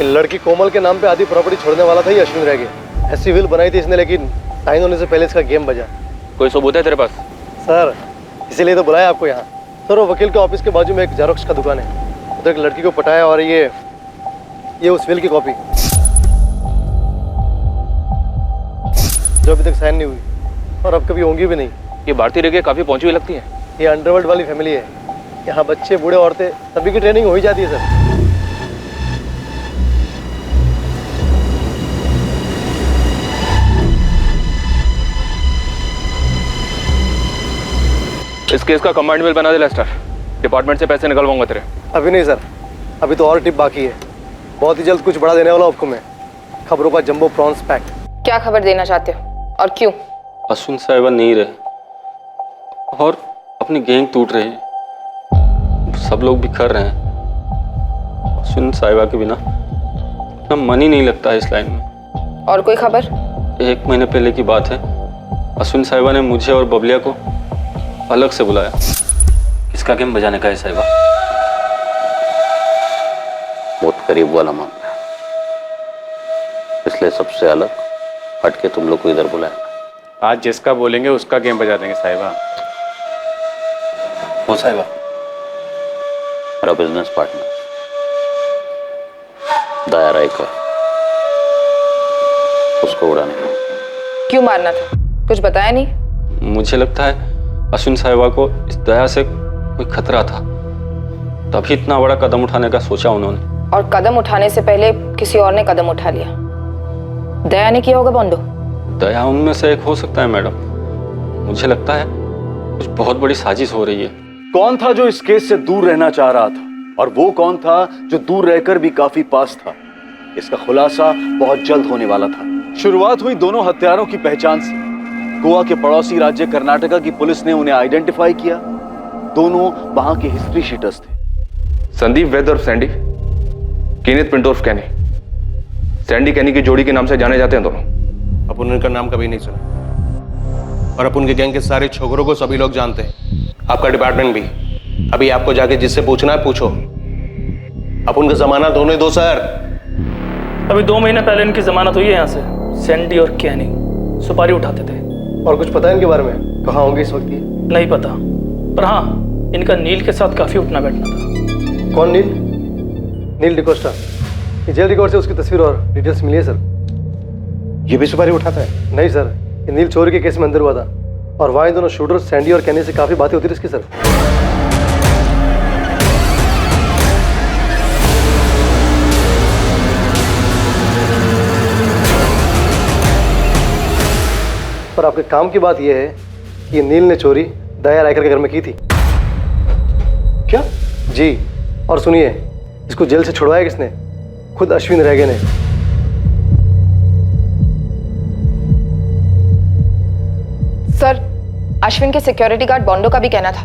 लड़की कोमल के नाम पे आधी प्रॉपर्टी छोड़ने वाला था ही अश्विन रह गया। ऐसी विल बनाई थी इसने, लेकिन साइन होने से पहले इसका गेम बजा। कोई सबूत है तेरे पास? सर, इसीलिए तो बुलाया आपको यहाँ। सर, वो वकील के ऑफिस के बाजू में एक जेरोक्स का दुकान है, उधर एक लड़की को पटाया और ये उस विल की कॉपी जो अभी तक साइन नहीं हुई और अब कभी होंगी भी नहीं। ये भारती रेगे काफी पहुंची हुई लगती है। ये अंडरवर्ल्ड वाली फैमिली है, यहाँ बच्चे बूढ़े औरतें सभी की ट्रेनिंग हो ही जाती है सर। इस केस का कमांड बिल बना दे लेस्टर, डिपार्टमेंट से पैसे निकलवाऊंगा तेरे। अभी नहीं सर, अभी तो और टिप बाकी है। बहुत ही जल्द कुछ बड़ा देने वाला हूं आपको मैं। खबरों का जंबो प्रॉन्स पैक। क्या खबर देना चाहते हो और क्यों? अश्विन साहिबा नहीं रहे और अपनी गैंग टूट रही है, सब लोग बिखर रहे हैं। अश्विन साहिबा के बिना अपना मन ही नहीं लगता है इस लाइन में। और कोई खबर? 1 महीने पहले की बात है, अश्विन साहिबा ने मुझे और बबलिया को अलग से बुलाया। किसका गेम बजाने का है साहिबा? बहुत करीब वाला मामला है, इसलिए सबसे अलग हट के तुम लोग को इधर बुलाया। आज जिसका बोलेंगे उसका गेम बजा देंगे साहिबा। वो साहिबा मेरा बिजनेस पार्टनर दया रायकर, उसको उड़ाने का। क्यों मारना था? कुछ बताया नहीं? मुझे लगता है अश्विन साहिबा को इस दया से कोई खतरा था, तभी इतना बड़ा कदम उठाने का सोचा उन्होंने। और कदम उठाने से पहले किसी और ने कदम उठा लिया। दया ने किया होगा बोंडो। दया उनमें से एक हो सकता है मैडम। मुझे लगता है कुछ बहुत बड़ी साजिश हो रही है। कौन था जो इस केस से दूर रहना चाह रहा था, और वो कौन था जो दूर रहकर भी काफी पास था? इसका खुलासा बहुत जल्द होने वाला था। शुरुआत हुई दोनों हत्यारों की पहचान से। गोवा के पड़ोसी राज्य कर्नाटका की पुलिस ने उन्हें आइडेंटिफाई किया। दोनों वहां के हिस्ट्री शीटर्स थे। संदीप वैद और सैंडी, कीनेथ पिंटो उर्फ कैनी। सैंडी कैनी की जोड़ी के नाम से जाने जाते हैं दोनों। अपन उनका नाम कभी नहीं सुना, और अपन के गैंग के सारे छोकरों को सभी लोग जानते हैं, आपका डिपार्टमेंट भी। अभी आपको जाके जिससे पूछना है पूछो। अपन का जमानत होने दो सर। अभी 2 महीने पहले इनकी जमानत हुई है यहाँ से। सैंडी और कैनी सुपारी उठाते थे। और कुछ पता है इनके बारे में? कहाँ होंगे इस वक्त ये? नहीं पता, पर हाँ इनका नील के साथ काफी उठना बैठना था। कौन नील? नील डिकोस्टा। ये जेल रिकॉर्ड से उसकी तस्वीर और डिटेल्स मिली है सर। ये भी सुपारी उठाता है? नहीं सर, ये नील चोरी के केस में अंदर हुआ था, और वहाँ इन दोनों शूटर सैंडी और कैनी से काफी बातें होती थी इसकी सर। पर आपके काम की बात यह है कि ये नील ने चोरी दया रायकर के घर में की थी। क्या? जी, और सुनिए, इसको जेल से छुड़वाया किसने? खुद अश्विन रेगे ने। सर, अश्विन के सिक्योरिटी गार्ड बोंडो का भी कहना था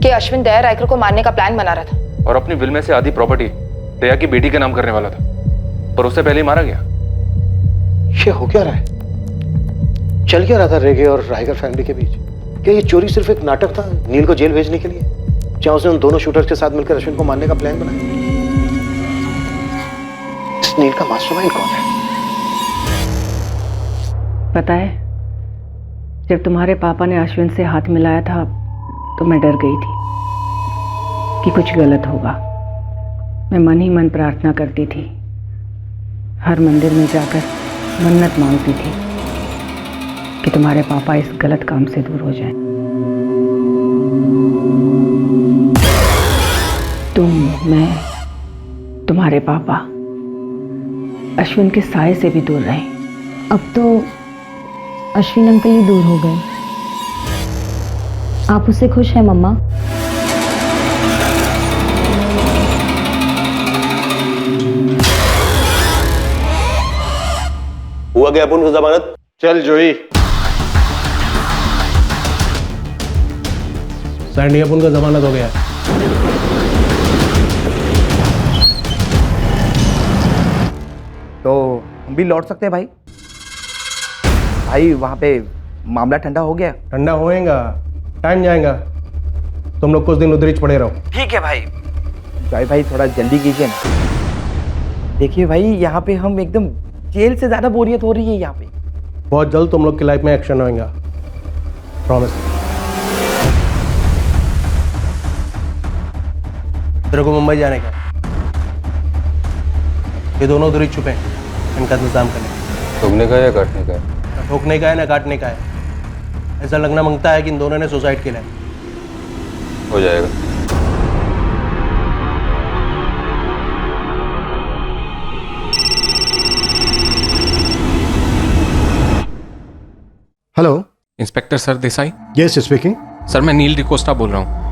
कि अश्विन दया रायकर को मारने का प्लान बना रहा था, और अपनी विल में से आधी प्रॉपर्टी दया की बेटी के नाम करने वाला था, पर उससे पहले ही मारा गया। ये हो क्या रहा है? चल क्या रहा था रेगे और रायकर फैमिली के बीच? क्या ये चोरी सिर्फ एक नाटक था नील को जेल भेजने के लिए, जहां उसने उन दोनों शूटर्स के साथ मिलकर अश्विन को मारने का प्लान बनाया? इस नील का मास्टरमाइंड कौन है? पता है, जब तुम्हारे पापा ने अश्विन से हाथ मिलाया था तो मैं डर गई थी कि कुछ गलत होगा। मैं मन ही मन प्रार्थना करती थी, हर मंदिर में जाकर मन्नत मांगती थी कि तुम्हारे पापा इस गलत काम से दूर हो जाएं। तुम, मैं, तुम्हारे पापा अश्विन के साए से भी दूर रहे। अब तो अश्विन अंकल ही दूर हो गए। आप उससे खुश हैं मम्मा? हुआ क्या अपन को जमानत? चल जोई। सैंडी, अपन का जमानत हो गया। तो हम भी लौट सकते हैं भाई? भाई वहाँ पे मामला ठंडा हो गया। ठंडा होएगा, टाइम जाएगा। तुम लोग कुछ दिन उधर ही पड़े रहो। ठीक है भाई। भाई थोड़ा जल्दी कीजिए ना। देखिए भाई, यहाँ पे हम एकदम जेल से ज्यादा बोरियत हो रही है यहाँ पे। बहुत जल्द तुम लोग की लाइफ में एक्शन होएगा, प्रॉमिस। तेरे को मुंबई जाने का, ये दोनों उधर ही छुपे हैं, इनका इंतजाम करने का। ठोकने का या काटने का है? ना ठोकने का है ना काटने का है। ऐसा लगना मांगता है कि इन दोनों ने सुसाइड किया है। हो जाएगा। Hello, inspector sir Desai. Yes speaking. Sir मैं नील डिकोस्टा बोल रहा हूँ।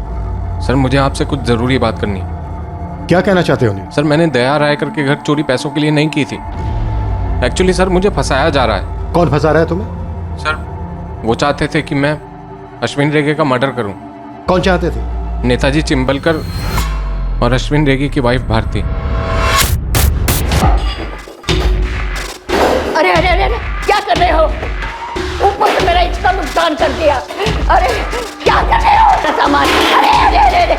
सर मुझे आपसे कुछ ज़रूरी बात करनी है। क्या कहना चाहते हो नील? सर मैंने दया रायकर के घर चोरी पैसों के लिए नहीं की थी। एक्चुअली सर मुझे फंसाया जा रहा है। कौन फंसा रहा है तुम्हें? सर वो चाहते थे कि मैं अश्विन रेगे का मर्डर करूं। कौन चाहते थे? नेताजी चिंबलकर और अश्विन रेगे की वाइफ भारती। अरे अरे अरे अरे, क्या कर रहे हो? ऊपर से मेरा इतना नुकसान कर दिया। अरे क्या कर रहे हो सामान? अरे अरे अरे अरे।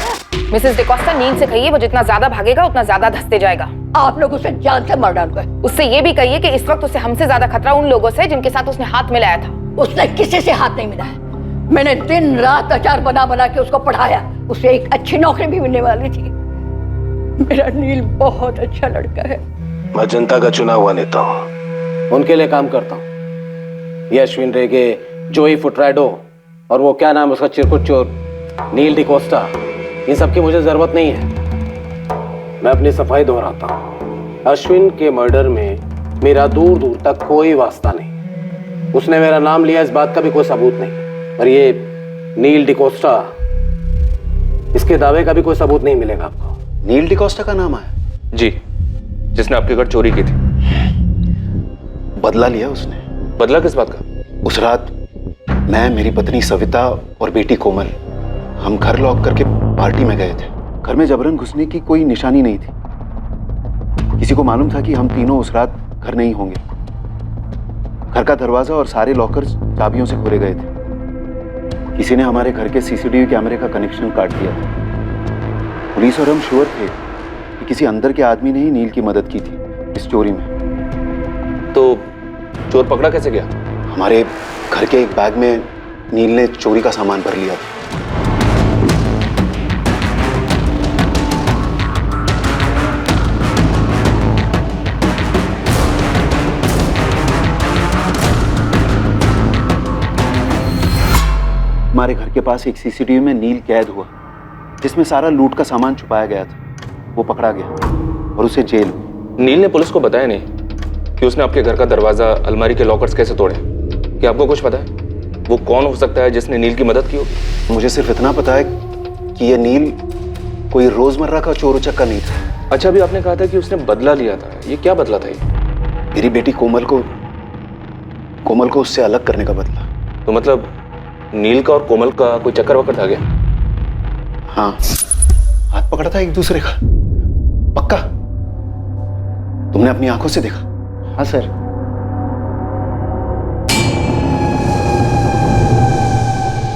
मिसेस डिकोस्टा, नील से कहिए वो जितना ज्यादा भागेगा उतना ज्यादा धंसते जाएगा। आप लोग उसे जान से मार डालो। उससे ये भी कहिए कि इस वक्त उसे हमसे ज्यादा खतरा उन लोगों से जिनके साथ उसने हाथ मिलाया था। उसने किसी से हाथ नहीं मिलाया। मैंने दिन रात अचार बना बना के उसको पढ़ाया। उसे एक अच्छी नौकरी भी मिलने वाली थी। मेरा नील बहुत अच्छा लड़का है। मैं जनता का चुना हुआ नेता हूँ, उनके लिए काम करता हूँ। ये अश्विन रेगे, जोई फुटराडो और वो क्या नाम उसका चिरकुट चोर नील डिकोस्टा, इन सब की मुझे जरूरत नहीं है। मैं अपनी सफाई दोहराता हूँ, अश्विन के मर्डर में मेरा दूर दूर तक कोई वास्ता नहीं। उसने मेरा नाम लिया, इस बात का भी कोई सबूत नहीं। पर ये नील डिकोस्टा, इसके दावे का भी कोई सबूत नहीं मिलेगा आपको। नील डिकोस्टा का नाम है? जी, जिसने आपके घर चोरी की थी। बदला लिया उसने। बदला किस बात का? उस रात मैं, मेरी पत्नी सविता और बेटी कोमल, हम घर लॉक करके पार्टी में गए थे। घर में जबरन घुसने की कोई निशानी नहीं थी। किसी को मालूम था कि हम तीनों उस रात घर नहीं होंगे। घर का दरवाजा और सारे लॉकर्स चाबियों से खोले गए थे। किसी ने हमारे घर के सीसीटीवी कैमरे का कनेक्शन काट दिया था। पुलिस और हम श्योर थे कि किसी अंदर के आदमी ने ही नील की मदद की थी इस चोरी में। तो चोर पकड़ा कैसे गया? हमारे घर के एक बैग में नील ने चोरी का सामान भर लिया था। हमारे घर के पास एक सीसीटीवी में नील कैद हुआ, जिसमें सारा लूट का सामान छुपाया गया था। वो पकड़ा गया और उसे जेल। नील ने पुलिस को बताया नहीं कि उसने आपके घर का दरवाजा, अलमारी के लॉकर्स कैसे तोड़े? क्या आपको कुछ पता है वो कौन हो सकता है जिसने नील की मदद की होगी? मुझे सिर्फ इतना पता है कि ये नील कोई रोजमर्रा का चोर उचक्का नहीं था। अच्छा, अभी आपने कहा था कि उसने बदला लिया था। ये क्या बदला था? ये मेरी बेटी कोमल को उससे अलग करने का बदला। तो मतलब नील का और कोमल का कोई चक्कर वक्कर था क्या? हाँ, हाथ पकड़ा था एक दूसरे का, पक्का। तुमने अपनी आंखों से देखा? हाँ सर।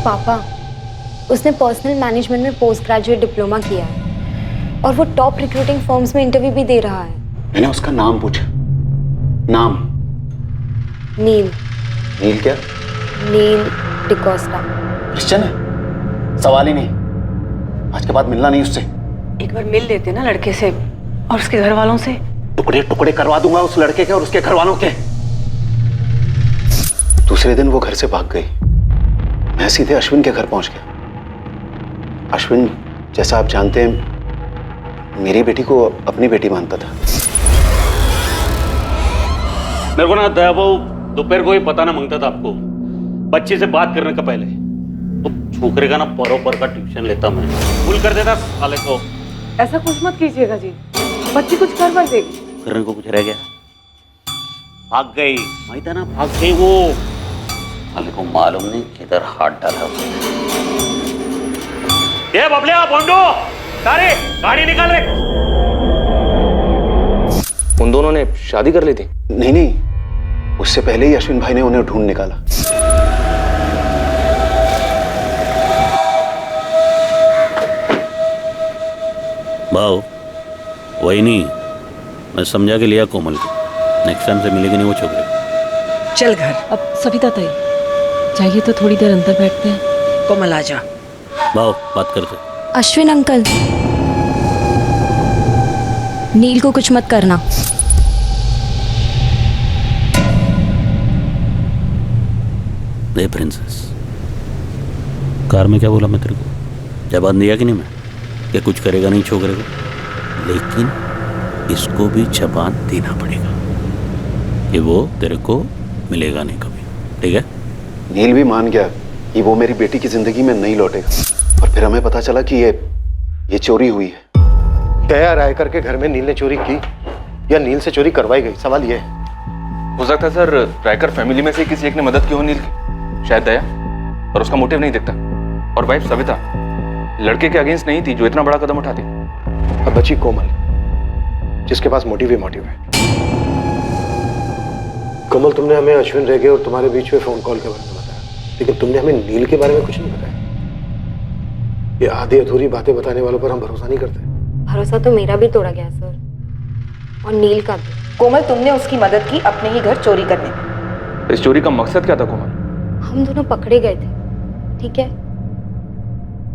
पापा, उसने पर्सनल मैनेजमेंट में पोस्ट ग्रेजुएट डिप्लोमा किया है और वो टॉप रिक्रूटिंग फर्म्स में इंटरव्यू भी दे रहा है। मैंने उसका नाम पूछा। नाम? नील। नील क्या? नील डिकोस्टा। क्रिश्चियन है? सवाल ही नहीं। आज के बाद मिलना नहीं उससे। एक बार मिल लेते ना लड़के से और उसके घर वालों से। टुकड़े टुकड़े करवा दूंगा उस लड़के के और उसके घर वालों के। दूसरे दिन वो घर से भाग गई। मैं सीधे अश्विन के घर पहुंच गया। अश्विन, जैसा आप जानते हैं, मेरी बेटी को अपनी बेटी मानता था। मेरे को ना दयाबो दोपहर को ही पता ना मांगता था आपको, बच्चे से बात करने का पहले। तो छोकरे का ना परों पर का ट्यूशन लेता मैं, भूल कर देता साले को। ऐसा कुछ मत कीजिएगा जी, बच्ची कुछ कर बर देगी। करने को कुछ रह गया? भाग गई, माहित है ना, भाग गई वो। साले को मालूम नहीं किधर हाथ डाला उसने। ये बबलिया, बोंडो, तारे, गाड़ी निकाल रे। उन दोनों ने शादी कर ली थी? नहीं, उससे पहले ही अश्विन भाई ने उन्हें ढूंढ निकाला। भाव वही नहीं, मैं समझा के लिया कोमल को। नेक्स्ट टाइम से मिलेगी नहीं वो छोकरे। चल घर। अब सविता ताई, चाहिए तो थोड़ी देर अंदर बैठते हैं। कोमल आ जा। भाव बात करते। अश्विन अंकल, नील को कुछ मत करना। दे प्रिंसेस, कार में क्या बोला मैं तेरे को? जवाब दिया कि नहीं मैं कि कुछ करेगा नहीं छोकरे को, लेकिन इसको भी जबान देना पड़ेगा कि वो तेरे को मिलेगा नहीं कभी, ठीक है? नील भी मान गया कि वो मेरी बेटी की जिंदगी में नहीं लौटेगा। और फिर हमें पता चला कि ये चोरी हुई है। दया राय करके घर में नील ने चोरी की या नील से चोरी करवाई गई, सवाल ये है। हो सकता है सर, रायकर फैमिली में से किसी एक ने मदद की हो नील की, शायद दया, और उसका मोटिव नहीं दिखता। और वाइफ सविता लड़के के अगेंस्ट नहीं थी जो इतना बड़ा कदम उठाती। अब बची कोमल, जिसके पास मोटिव ही मोटिव है। कोमल, तुमने हमें अश्विन रेगे और तुम्हारे बीच में फोन कॉल के बारे में बताया, लेकिन तुमने हमें नील के बारे में कुछ नहीं बताया। ये आधी अधूरी बातें बताने वालों पर हम भरोसा नहीं करते। भरोसा तो मेरा भी तोड़ा गया सर, और नील का भी। कोमल, तुमने उसकी मदद की अपने ही घर चोरी करने में। इस चोरी का मकसद क्या था कोमल? हम दोनों पकड़े गए थे, ठीक है,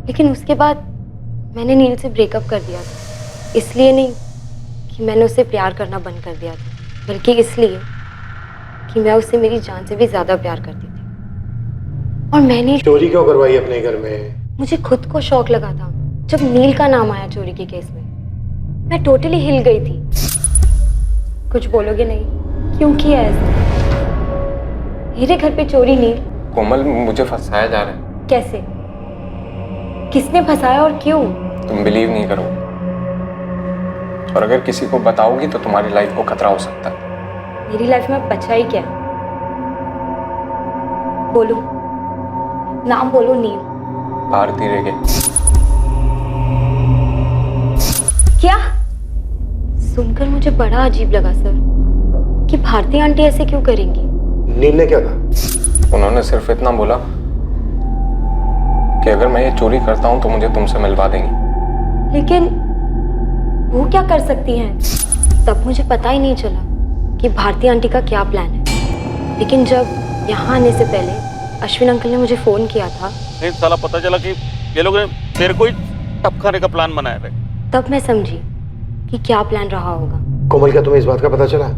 लेकिन उसके बाद मैंने नील से ब्रेकअप कर दिया था। इसलिए नहीं कि मैंने उससे प्यार करना बंद कर दिया था, बल्कि इसलिए कि मैं उससे मेरी जान से भी ज्यादा प्यार करती थी। और मैंने चोरी क्यों करवाई अपने घर में? मुझे खुद को शौक लगा था जब नील का नाम आया चोरी के केस में। मैं टोटली हिल गई थी। कुछ बोलोगे नहीं? क्यों किया ऐसा? मेरे घर पे चोरी नील? कोमल, मुझे फंसाया जा रहा है। कैसे? किसने फंसाया और क्यों? तुम बिलीव नहीं करो, और अगर किसी को बताओगी तो तुम्हारी लाइफ को खतरा हो सकता है। मेरी लाइफ में बचा ही क्या? बोलो, नाम बोलो। नील? भारती रेगे। क्या? सुनकर मुझे बड़ा अजीब लगा सर, कि भारती आंटी ऐसे क्यों करेंगी? नील ने क्या कहा? उन्होंने सिर्फ इतना बोला कि अगर मैं ये चोरी करता हूं तो मुझे तुमसे मिलवा देंगी। लेकिन वो क्या कर सकती हैं? तब मुझे पता ही नहीं चला कि भारती आंटी का क्या प्लान है। लेकिन जब यहाँ आने से पहले अश्विन अंकल ने मुझे फोन किया था, नहीं साला पता चला कि ये लोग ने तेरे को ही टपकाने का प्लान बनाया था। तब मैं समझी कि क्या प्लान रहा होगा। कोमल, क्या तुम्हें इस बात का पता चला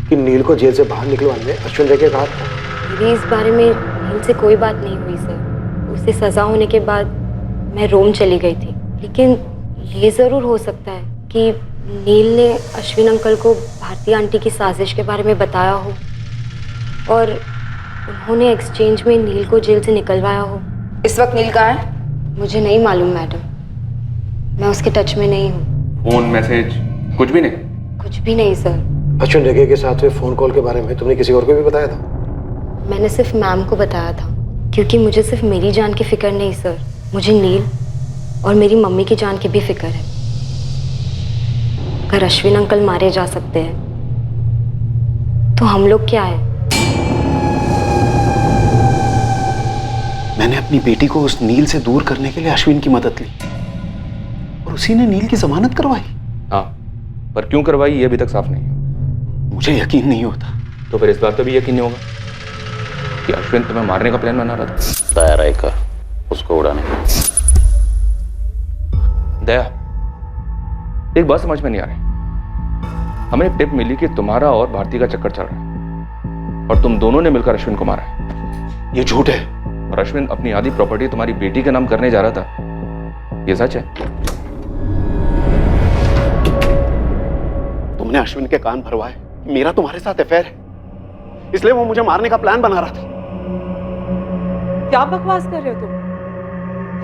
कि नील को जेल से बाहर निकलवाने में अश्विन रेगे का हाथ था? मेरी इस बारे में नील से कोई बात नहीं हुई सर। उसे सजा होने के बाद मैं रोम चली गई थी। लेकिन ये ज़रूर हो सकता है कि नील ने अश्विन अंकल को भारती आंटी की साजिश के बारे में बताया हो और उन्होंने एक्सचेंज में नील को जेल से निकलवाया हो। इस वक्त नील कहाँ है? मुझे नहीं मालूम मैडम, मैं उसके टच में नहीं हूँ। फोन मैसेज कुछ भी नहीं? कुछ भी नहीं सर। अश्विन रेगे के साथ हुए फोन कॉल के बारे में तुमने किसी और को भी बताया था? मैंने सिर्फ मैम को बताया था, क्योंकि मुझे सिर्फ मेरी जान की फिक्र नहीं सर, मुझे नील और मेरी मम्मी की जान की भी फिक्र है। अगर अश्विन अंकल मारे जा सकते हैं तो हम लोग क्या है? मैंने अपनी बेटी को उस नील से दूर करने के लिए अश्विन की मदद ली और उसी ने नील की जमानत करवाई। हाँ, पर क्यों करवाई ये अभी तक साफ नहीं है। मुझे यकीन नहीं होता। तो फिर इस बात का भी यकीन नहीं होगा कि अश्विन तुम्हें मारने का प्लान बना रहा था? दया राय कर उसको उड़ाने का। दया, एक बात समझ में नहीं आ रही। हमें एक टिप मिली कि तुम्हारा और भारती का चक्कर चल रहा है और तुम दोनों ने मिलकर अश्विन को मारा है। ये झूठ है। और अश्विन अपनी आधी प्रॉपर्टी तुम्हारी बेटी के नाम करने जा रहा था, ये सच है? तुमने अश्विन के कान भरवाए मेरा तुम्हारे साथ अफेयर है, इसलिए वो मुझे मारने का प्लान बना रहा था। क्या बकवास कर रहे हो तुम?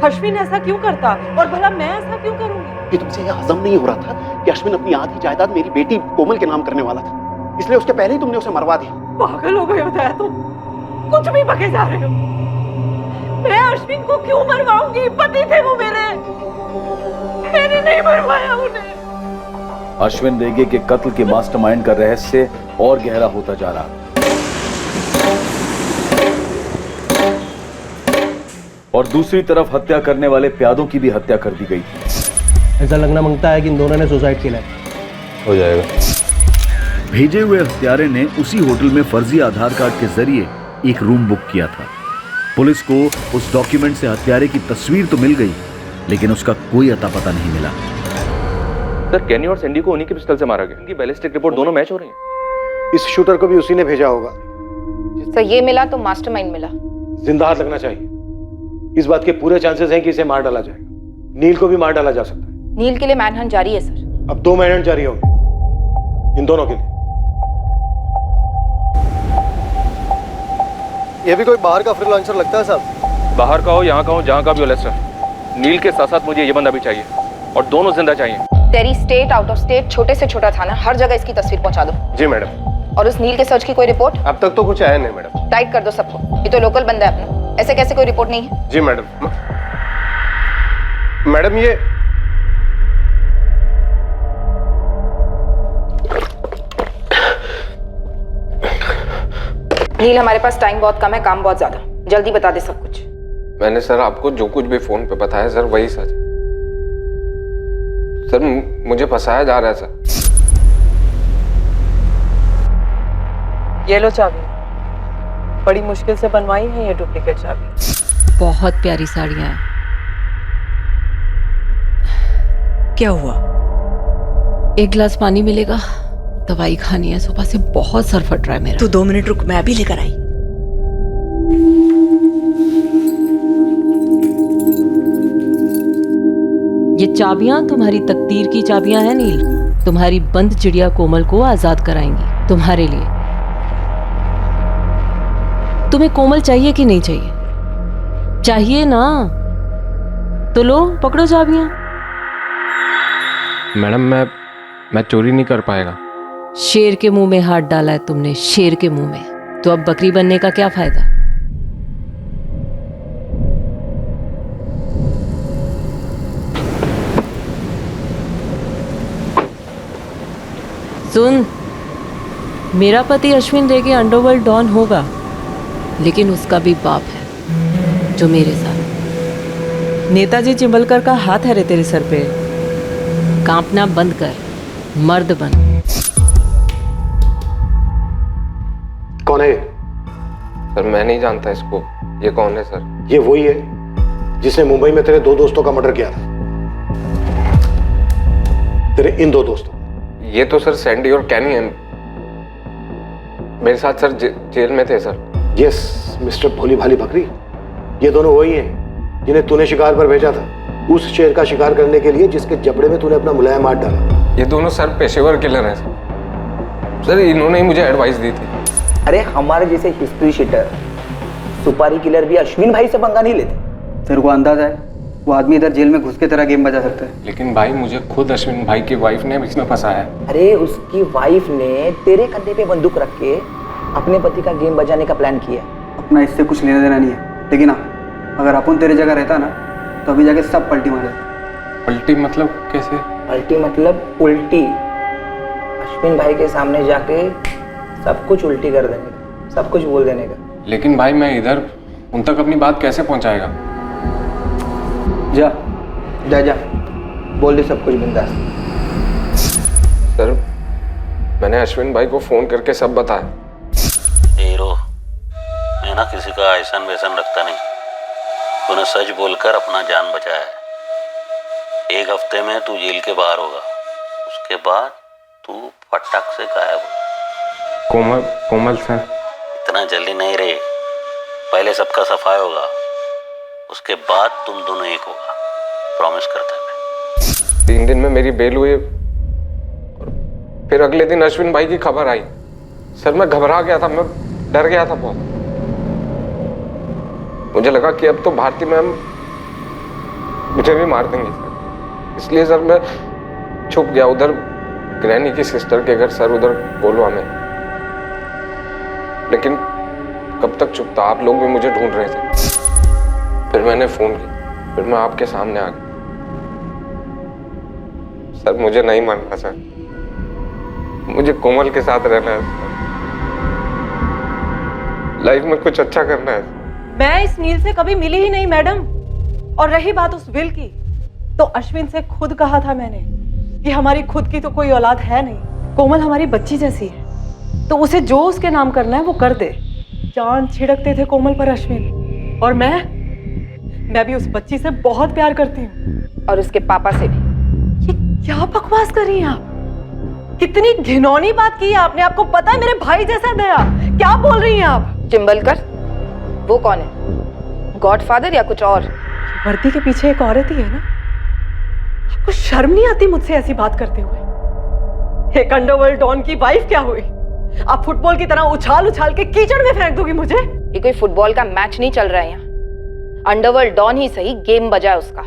अश्विन ऐसा क्यों करता और भला मैं ऐसा क्यों करूंगी? कि तुमसे यह हजम नहीं हो रहा था कि अश्विन अपनी आधी जायदाद मेरी बेटी कोमल के नाम करने वाला था, इसलिए उसके पहले ही तुमने उसे मरवा दिया। पागल हो गए हो दया तुम, कुछ भी बके जा रहे हो। मैं अश्विन को क्यों मरवाऊंगी? पति थे वो मेरे, मैंने नहीं मरवाया उन्हें। अश्विन रेगे के कत्ल के मास्टरमाइंड का रहस्य और गहरा होता जा रहा है और दूसरी तरफ हत्या करने वाले प्यादों की भी हत्या कर दी गई थी। ऐसा लगना मांगता है कि इन दोनों ने सुसाइड किया है। हो जाएगा। भेजे हुए हत्यारे ने उसी होटल में फर्जी आधार कार्ड के जरिए एक रूम बुक किया था। पुलिस को उस डॉक्यूमेंट से हत्यारे की तस्वीर तो मिल गई, लेकिन उसका कोई अता पता नहीं मिला। सर, कैनी और सैंडी को उन्हीं के पिस्टल से मारा गया। इनकी बैलिस्टिक रिपोर्ट दोनों मैच हो रही है। इस शूटर को भी उसी ने भेजा होगा। तो ये मिला तो मास्टरमाइंड मिला। जिंदा हाथ लगना चाहिए। इस बात के पूरे चांसेस हैं कि इसे मार डाला जाएगा। नील को भी मार डाला जा सकता है। नील के लिए मैनहंट जारी है सर। अब 2 मैनहंट जारी होंगे इन दोनों के लिए। ये भी कोई बाहर का फ्रीलांसर लगता है साहब। बाहर का हो, यहाँ का हो, जहाँ का भी हो लेस्टर, नील के साथ साथ मुझे ये बंदा भी चाहिए और दोनों जिंदा चाहिए। तेरी स्टेट, आउट ऑफ स्टेट, छोटे से छोटा थाना, हर जगह इसकी तस्वीर पहुंचा दो। जी मैडम। और उस नील के सर्च की कोई रिपोर्ट? अब तक तो कुछ आया नहीं मैडम। टाइट कर दो सबको, ये तो लोकल बंदा है अपना, ऐसे कैसे कोई रिपोर्ट नहीं है? जी मैडम। मैडम ये नील, हमारे पास टाइम बहुत कम है, काम बहुत ज्यादा, जल्दी बता दे सब कुछ। मैंने सर आपको जो कुछ भी फोन पे बताया सर वही सच। सर मुझे फंसाया जा रहा है सर। ये लो चाबी, बड़ी मुश्किल से बनवाई है ये डुप्लीकेट चाबी। बहुत प्यारी साड़ियां हैं। क्या हुआ? एक गिलास पानी मिलेगा? दवाई खानी है, सुबह से बहुत सर फट रहा है मेरा। तू 2 मिनट रुक, मैं अभी लेकर आई। ये चाबियां तुम्हारी तकदीर की चाबियां हैं नील। तुम्हारी बंद चिड़िया कोमल को आजाद कराएंगी तुम्हारे लिए। तुम्हें कोमल चाहिए कि नहीं चाहिए? चाहिए ना, तो लो पकड़ो चाबियां। मैडम मैं चोरी नहीं कर पाएगा। शेर के मुंह में हाथ डाला है तुमने, शेर के मुंह में, तो अब बकरी बनने का क्या फायदा? सुन, मेरा पति अश्विन रेगे अंडरवर्ल्ड डॉन होगा, लेकिन उसका भी बाप है जो मेरे साथ। नेताजी चिंबलकर का हाथ है रे तेरे सर पे। कांपना बंद कर, मर्द बन। कौन है? सर मैं नहीं जानता इसको। ये कौन है सर? ये वही है जिसने मुंबई में तेरे 2 दोस्तों का मर्डर किया था। तेरे इन 2 दोस्तों। ये तो सर सैंडी और कैनी हैं। मेरे साथ सर जेल में थे सर। यस मिस्टर भोली भाली बकरी, ये दोनों वही हैं जिन्हें तूने शिकार पर भेजा था, उस शेर का शिकार करने के लिए जिसके जबड़े में तूने अपना मुलायम हाथ डाला। ये दोनों सर पेशेवर किलर हैं सर। इन्होंने ही मुझे एडवाइस दी थी। अरे हमारे जैसे हिस्ट्री शीटर, सुपारी किलर भी अश्विन भाई से पंगा नहीं लेते। तेरे को अंदाजा है वो आदमी इधर जेल में घुस के तरह गेम बजा सकता है। लेकिन भाई मुझे खुद अश्विन भाई की वाइफ ने इसमें फंसाया है। अरे उसकी वाइफ ने तेरे कंधे पे बंदूक रख के अपने पति का गेम बजाने का प्लान किया। अपना इससे कुछ लेना देना नहीं है, लेकिन हाँ अगर अपन तेरे जगह रहता ना तो अभी जाके सब पलटी मारे। पलटी मतलब कैसे? पलटी मतलब उल्टी। अश्विन भाई के सामने जाके सब कुछ उल्टी कर देने का, सब कुछ बोल देने का। लेकिन भाई मैं इधर उन तक अपनी बात कैसे पहुंचाएगा? जा जा जा बोल दे सब कुछ बिंदास। सर मैंने अश्विन भाई को फोन करके सब बताया। हीरो, मैं ना किसी का ऐसन वैसन रखता नहीं। तूने सच बोलकर अपना जान बचाया है। 1 हफ्ते में तू जेल के बाहर होगा, उसके बाद तू फटाक से गायब हो। कोमल सर? इतना जल्दी नहीं रे, पहले सबका सफाई होगा, उसके बाद तुम दोनों एक होगा, प्रॉमिस करता मैं। 3 दिन में मेरी बेल हुई, फिर अगले दिन अश्विन भाई की खबर आई। सर मैं घबरा गया था, मैं डर गया था बहुत। मुझे लगा कि अब तो भारती मैम मुझे भी मार देंगी सर, इसलिए सर मैं छुप गया उधर ग्रैनी की सिस्टर के घर सर, उधर कोलवा में। लेकिन कब तक छुपता, आप लोग भी मुझे ढूंढ रहे थे। फिर मैंने फोन किया, फिर मैं आपके सामने आ गया। सर मुझे नहीं मानना सर, मुझे कोमल के साथ रहना है, लाइफ में कुछ अच्छा करना है। मैं इस नील से कभी मिली ही नहीं मैडम। और रही बात उस विल की, तो अश्विन से खुद कहा था मैंने कि हमारी खुद की तो कोई औलाद है नहीं, कोमल हमारी बच्ची जैसी है, तो उसे जो उसके नाम करना है वो कर दे। जान छिड़कते थे कोमल पर अश्विन, और मैं भी उस बच्ची से बहुत प्यार करती हूँ, और उसके पापा से भी। ये क्या बकवास कर रही हैं आप? कितनी घिनौनी बात की है आपने। आपको पता है मेरे भाई जैसा दया, क्या बोल रही हैं आप? चिंबलकर वो कौन है, गॉडफादर या कुछ और? वर्दी के पीछे एक औरत ही है ना। आपको शर्म नहीं आती मुझसे ऐसी बात करते हुए? एक अंडरवर्ल्ड डॉन की वाइफ क्या हुई? आप फुटबॉल की तरह उछाल उछाल के कीचड़ में फेंक दोगी मुझे? ये कोई फुटबॉल का मैच नहीं चल रहा है यहाँ। अंडरवर्ल्ड डॉन ही सही, गेम बजा है उसका।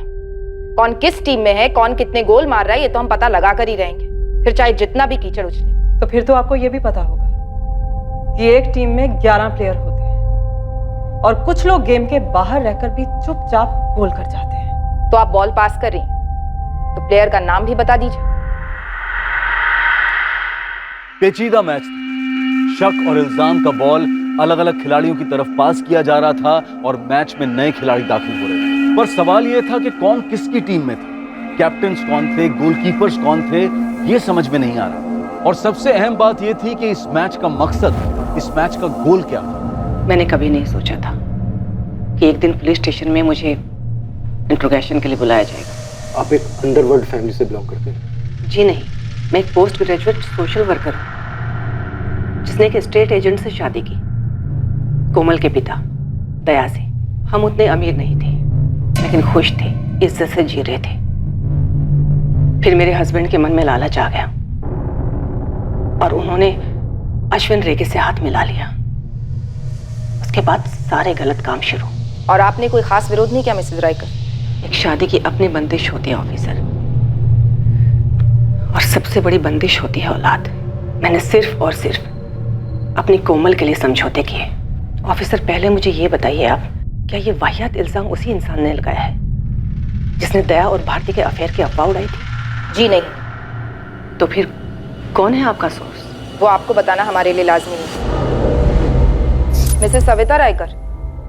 कौन किस टीम में है, कौन कितने गोल मार रहा है, ये तो हम पता लगा कर ही रहेंगे, फिर चाहे जितना भी कीचड़ उछले। तो फिर तो आपको ये भी पता होगा कि एक टीम में 11 प्लेयर होते हैं, और कुछ लोग गेम के बाहर रहकर भी चुपचाप गोल कर जाते हैं। तो आप बॉल पास कर रही, तो प्लेयर का नाम भी बता दीजिए। पेचीदा मैच था। शक और इल्जाम का बॉल अलग अलग खिलाड़ियों की तरफ पास किया जा रहा था और मैच में नए खिलाड़ी दाखिल हो रहे थे। पर सवाल यह था कि कौन किसकी टीम में था, कैप्टन्स कौन थे, गोलकीपर्स कौन थे, यह समझ में नहीं आ रहा। और सबसे अहम बात यह थी कि इस मैच का मकसद, इस मैच का गोल क्या था। मैंने कभी नहीं सोचा था कि एक दिन पुलिस स्टेशन में मुझे इंट्रोगेशन के लिए बुलाया जाएगा। आप एक अंडरवर्ल्ड फैमिली से बिलोंग करते हैं? जी नहीं, मैं एक पोस्ट ग्रेजुएट सोशल वर्कर हूँ जिसने एक स्टेट एजेंट से शादी की, कोमल के पिता दया से। हम उतने अमीर नहीं थे, लेकिन खुश थे, इज्जत से जी रहे थे। फिर मेरे हस्बैंड के मन में लालच आ गया और उन्होंने अश्विन रेगे से हाथ मिला लिया। उसके बाद सारे गलत काम शुरू। और आपने कोई खास विरोध नहीं किया मिसेस रायकर? एक शादी की अपनी बंदिश होती है ऑफिसर, और सबसे बड़ी बंदिश होती है औलाद। मैंने सिर्फ और सिर्फ अपनी कोमल के लिए समझौते किए। ऑफिसर, पहले मुझे ये बताइए आप, क्या ये वाहियात इल्जाम उसी इंसान ने लगाया है जिसने दया और भारती के अफेयर की अफवाह उड़ाई थी? जी नहीं। तो फिर कौन है आपका सोर्स? वो आपको बताना हमारे लिए लाजमी नहीं। मिसेस सविता रायकर,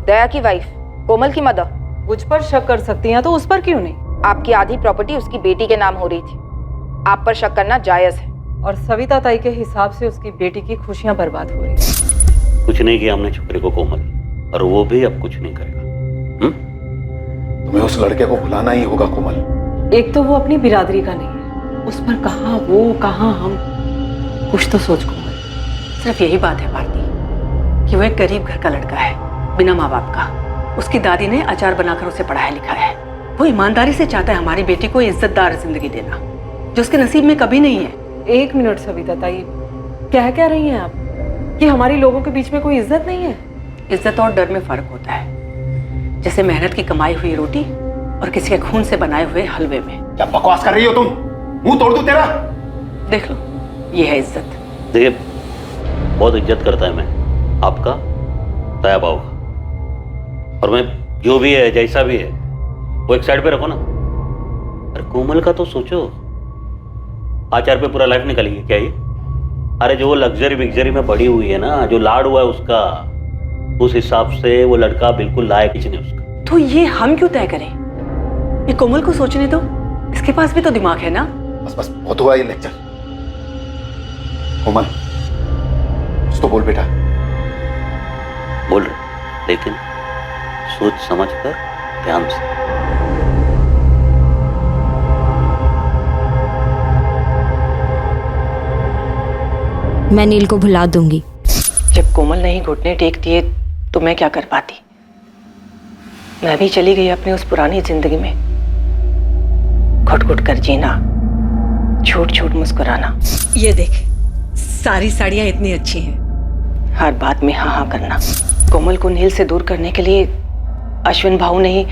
दया की वाइफ, कोमल की मदर। मुझ पर शक कर सकती हैं तो उस पर क्यों नहीं? आपकी आधी प्रॉपर्टी उसकी बेटी के नाम हो रही थी, आप पर शक करना जायज है। और सविता ताई के हिसाब से उसकी बेटी की खुशियां बर्बाद हो रही हैं। कुछ नहीं किया हमने छोकरे को कोमल, और वो भी अब कुछ नहीं करेगा। तुम्हें उस लड़के को भुलाना ही होगा कोमल। एक तो वो अपनी बिरादरी का नहीं है, उस पर कहाँ वो कहाँ हम, कुछ तो सोच कोमल। सिर्फ यही बात है भारती कि वो एक गरीब घर का लड़का है, बिना माँ बाप का। उसकी दादी ने अचार बनाकर उसे पढ़ाया लिखाया है। वो ईमानदारी से चाहता है हमारी बेटी को इज्जतदार जिंदगी देना, जो उसके नसीब में कभी नहीं है। एक मिनट सविता ताई, क्या रही हैं आप कि हमारी लोगों के बीच में कोई इज्जत नहीं है? इज्जत और डर में फर्क होता है, जैसे मेहनत की कमाई हुई रोटी और किसी के खून से बनाए हुए हलवे में। क्या बकवास कर रही हो तुम? मुंह तोड़ दूं तेरा? देख लो, ये है इज्जत। देखिए, बहुत इज्जत करता है मैं आपका, दया भाव का, और मैं जो भी है जैसा भी है वो एक साइड पे रखो ना। अरे कोमल का तो सोचो, आचार पे पूरा लाइफ निकालेगी क्या ये? अरे जो लग्जरी विग्जरी में बड़ी हुई है ना, जो लाड हुआ है उसका, उस हिसाब से वो लड़का बिल्कुल लायक ही नहीं उसका। तो ये हम क्यों तय करें? ये कोमल को सोचने दो, इसके पास भी तो दिमाग है ना। बस बहुत हुआ ये लेक्चर। कोमल, कुछ तो बोल बेटा। बोल रहे, लेकिन सोच समझ कर, ध्यान से। मैं नील को भुला दूंगी। जब कोमल ने ही घुटने टेक दिए तो मैं क्या कर पाती? मैं भी चली गई अपनी उस पुरानी जिंदगी में, घुट घुट कर जीना, झूठ झूठ मुस्कुराना। ये देख, सारी साड़ियां इतनी अच्छी हैं, हर बात में हाँ हाँ करना। कोमल को नील से दूर करने के लिए अश्विन भाऊ ने ही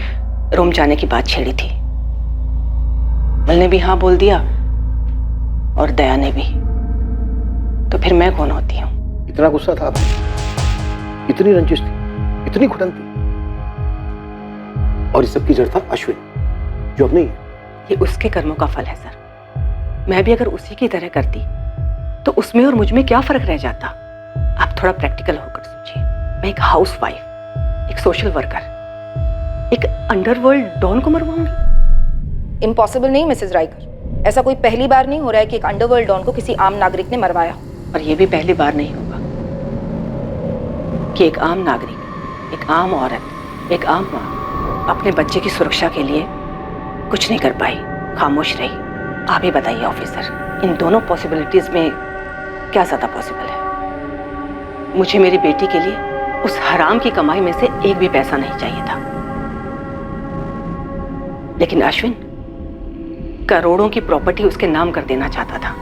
रोम जाने की बात छेड़ी थी। कोमल ने भी हाँ बोल दिया और दया ने भी। तो फिर मैं कौन होती हूँ? इतना गुस्सा था भाई, इतनी रंजिश थी, इतनी घुटन थी, और इस सब की जड़ था अश्विन, जो अब नहीं है। ये उसके कर्मों का फल है सर। मैं भी अगर उसी की तरह करती तो उसमें और मुझ में क्या फर्क रह जाता? आप थोड़ा प्रैक्टिकल होकर सोचिए। मैं एक हाउसवाइफ, एक सोशल वर्कर, एक अंडरवर्ल्ड डॉन को मरवाऊंगी? इम्पॉसिबल नहीं मिसेस राइकर, ऐसा कोई पहली बार नहीं हो रहा है कि एक अंडरवर्ल्ड डॉन को किसी आम नागरिक ने मरवाया। और ये भी पहली बार नहीं होगा कि एक आम नागरिक, एक आम औरत, एक आम माँ अपने बच्चे की सुरक्षा के लिए कुछ नहीं कर पाई, खामोश रही। आप ही बताइए ऑफिसर, इन दोनों पॉसिबिलिटीज में क्या ज्यादा पॉसिबल है? मुझे मेरी बेटी के लिए उस हराम की कमाई में से एक भी पैसा नहीं चाहिए था, लेकिन अश्विन करोड़ों की प्रॉपर्टी उसके नाम कर देना चाहता था।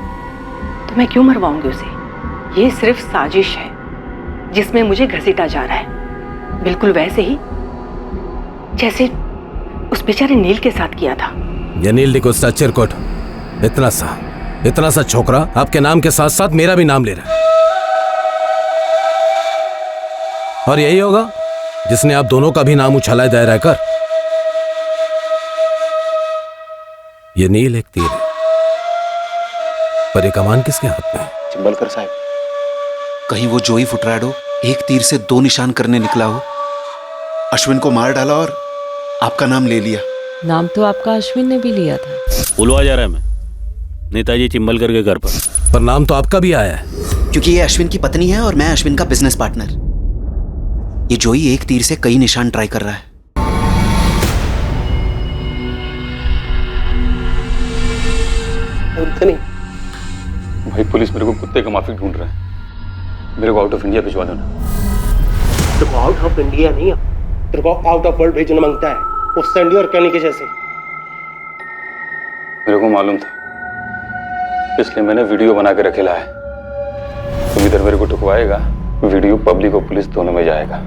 तो मैं क्यों मरवाऊंगी उसे? ये सिर्फ साजिश है जिसमें मुझे घसीटा जा रहा है, बिल्कुल वैसे ही जैसे उस बेचारे नील के साथ किया था। ये नील डिकोस्टा चिरकुट, इतना सा छोकरा आपके नाम के साथ साथ मेरा भी नाम ले रहा है, और यही होगा जिसने आप दोनों का भी नाम उछाला है दया रायकर। ये नील एक तीर है, पर ये कमान किसके हाथ में है? चिंबलकर साहब, कहीं वो जोई फुटराडो एक तीर से 2 निशान करने निकला हो, अश्विन को मार डाला और आपका नाम ले लिया। नाम तो आपका अश्विन ने भी लिया था। बुलवा जा रहा है मैं नेताजी चिंबलकर के घर पर नाम तो आपका भी आया है, क्योंकि ये अश्विन की पत्नी है और मैं अश्विन का बिजनेस पार्टनर। ये जोई एक तीर से कई निशान ट्राई कर रहा है। भाई पुलिस मेरे को कुत्ते का माफिक ढूंढ रहा है, मेरे को आउट ऑफ इंडिया भिजवा दो ना। तेरे को आउट ऑफ इंडिया नहीं, तेरे को आउट ऑफ वर्ल्ड भेजना मांगता है, वो सैंडी और कैनी के जैसे। मेरे को मालूम था इसलिए मैंने वीडियो बना के रखेला है। तुम इधर मेरे को टुकवाएगा, वीडियो पब्लिक और पुलिस दोनों में जाएगा।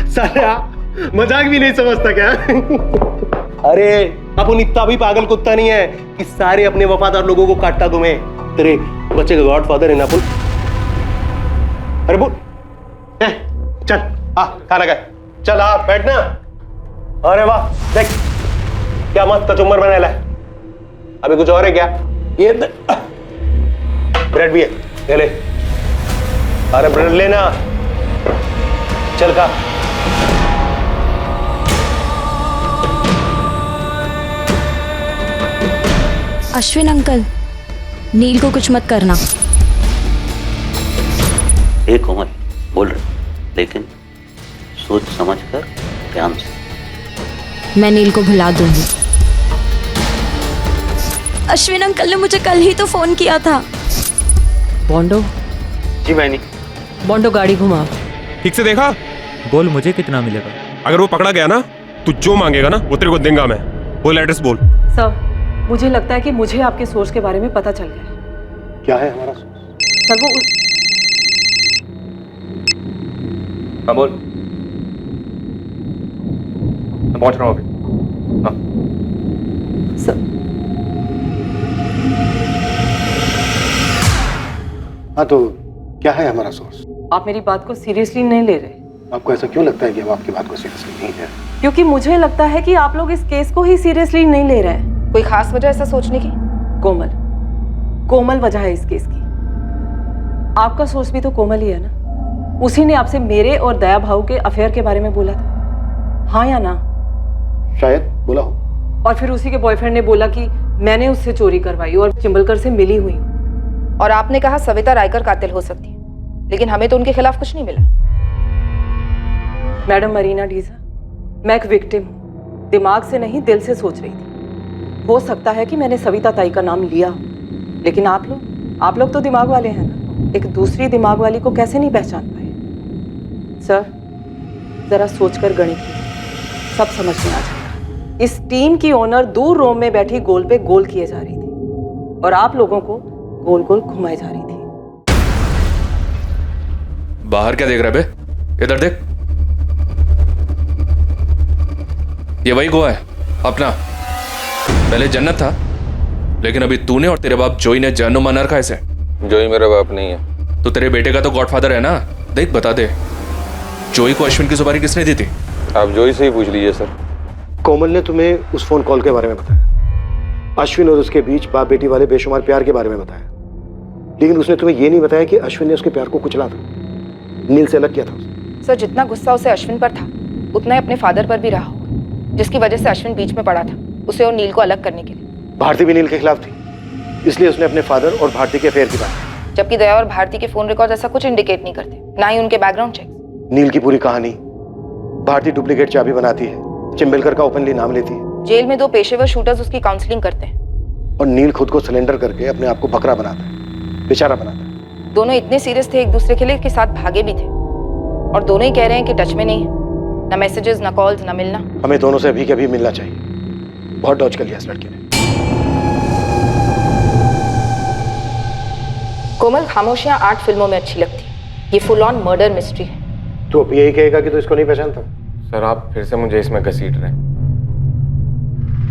साला मजाक भी नहीं समझता क्या? अरे अपन इतना भी पागल कुत्ता नहीं है कि सारे अपने वफादार लोगों को काटता घूमे। तेरे बच्चे का गॉडफादर है ना अपन। अरे बोल चल खाना खाए, चल बैठना। अरे वाह देख क्या मस्त कचुम्बर बनाया है। अभी कुछ और है क्या? ये ब्रेड भी है, ये ले। अरे ब्रेड लेना, चल खा। अश्विन अंकल, नील को कुछ मत करना। एक कोमल बोल रहे, लेकिन सोच समझ कर ध्यान से। मैं नील को भुला दूंगी। अश्विन अंकल ने मुझे कल ही तो फोन किया था। बॉन्डो। जी बहनी। बॉन्डो गाड़ी घुमा। ठीक से देखा? बोल मुझे कितना मिलेगा? अगर वो पकड़ा गया ना, तू जो मांगेगा ना वो तेरे को देंगे मैं। बोल एड्रेस बोल। सर मुझे लगता है कि मुझे आपके सोर्स के बारे में पता चल गया है। क्या है हमारा सोर्स? सर वो हाँ बोल। मैं पहुंच रहा हूँ अभी। हाँ। हाँ तो क्या है हमारा सोर्स? आप मेरी बात को सीरियसली नहीं ले रहे। आपको ऐसा क्यों लगता है कि हम आपकी बात को सीरियसली नहीं ले रहे? क्योंकि मुझे लगता है कि आप लोग इस केस को ही सीरियसली नहीं ले रहे हैं। कोई खास वजह ऐसा सोचने की? कोमल वजह है इस केस की। आपका सोर्स भी तो कोमल ही है ना। उसी ने आपसे मेरे और दया भाऊ के अफेयर के बारे में बोला था, हाँ या ना? शायद बोला हो। और फिर उसी के बॉयफ्रेंड ने बोला कि मैंने उससे चोरी करवाई और चिंबलकर से मिली हुई हूँ। और आपने कहा सविता रायकर कातिल हो सकती है, लेकिन हमें तो उनके खिलाफ कुछ नहीं मिला। मैडम मरीना डीजा, मैं एक विक्टिम हूँ, दिमाग से नहीं दिल से सोच रही थी। हो सकता है कि मैंने सविता ताई का नाम लिया, लेकिन आप लोग तो दिमाग वाले हैं ना। एक दूसरी दिमाग वाली को कैसे नहीं पहचान पाए? सर जरा सोचकर गणित कीजिए, सब समझ में आ जाएगा। इस टीम की ओनर दूर रोम में बैठी गोल पे गोल किए जा रही थी और आप लोगों को गोल गोल घुमाई जा रही थी। बाहर क्या देख रहा है बे? इधर देख। ये वही गोवा है अपना। पहले जन्नत था, लेकिन अभी तूने और तेरे बाप जोई ने जहन्नुम बना रखा है इसे। जोई मेरा बाप नहीं है। तो तेरे बेटे का तो गॉडफादर है ना। देख बता दे, जोई को अश्विन की सुपारी किसने दी थी? आप जोई से ही पूछ लीजिए सर। कोमल ने तुम्हें उस फोन कॉल के बारे में बताया, अश्विन और उसके बीच बाप बेटी वाले बेशुमार प्यार के बारे में बताया, लेकिन उसने तुम्हें यह नहीं बताया कि अश्विन ने उसके प्यार को कुचला था, नील से अलग किया था उसे। सर जितना गुस्सा उसे अश्विन पर था, उतना ही अपने फादर पर भी रहा होगा, जिसकी वजह से अश्विन बीच में पड़ा था उसे और नील को अलग करने के लिए। भारती भी नील के खिलाफ थी, इसलिए उसने अपने फादर और भारती के अफेयर की बात की। जबकि दया और भारती के फोन रिकॉर्ड ऐसा कुछ इंडिकेट नहीं करते, ना ही उनके बैकग्राउंड चेक। नील की पूरी कहानी, भारती डुप्लीकेट चाबी बनाती है, चिंबलकर का ओपनली नाम लेती है। जेल में 2 पेशेवर शूटर्स उसकी काउंसलिंग करते हैं और नील खुद को सिलेंडर करके अपने आप को बकरा बनाता है, बेचारा बनाता है। दोनों इतने सीरियस थे एक दूसरे के लिए कि साथ भागे भी थे, और दोनों ही कह रहे हैं कि टच में नहीं है, ना मैसेजेस, ना कॉल्स, ना मिलना। हमें दोनों से अभी के अभी मिलना चाहिए। बहुत डॉज कर लिया इस लड़के ने। कोमल, खामोशियां 8 फिल्मों में अच्छी लगती, ये फुल ऑन मर्डर मिस्ट्री है। तू अब यही कहेगा कि तू इसको नहीं पहचानता? सर आप फिर से मुझे इसमें घसीट रहे हैं।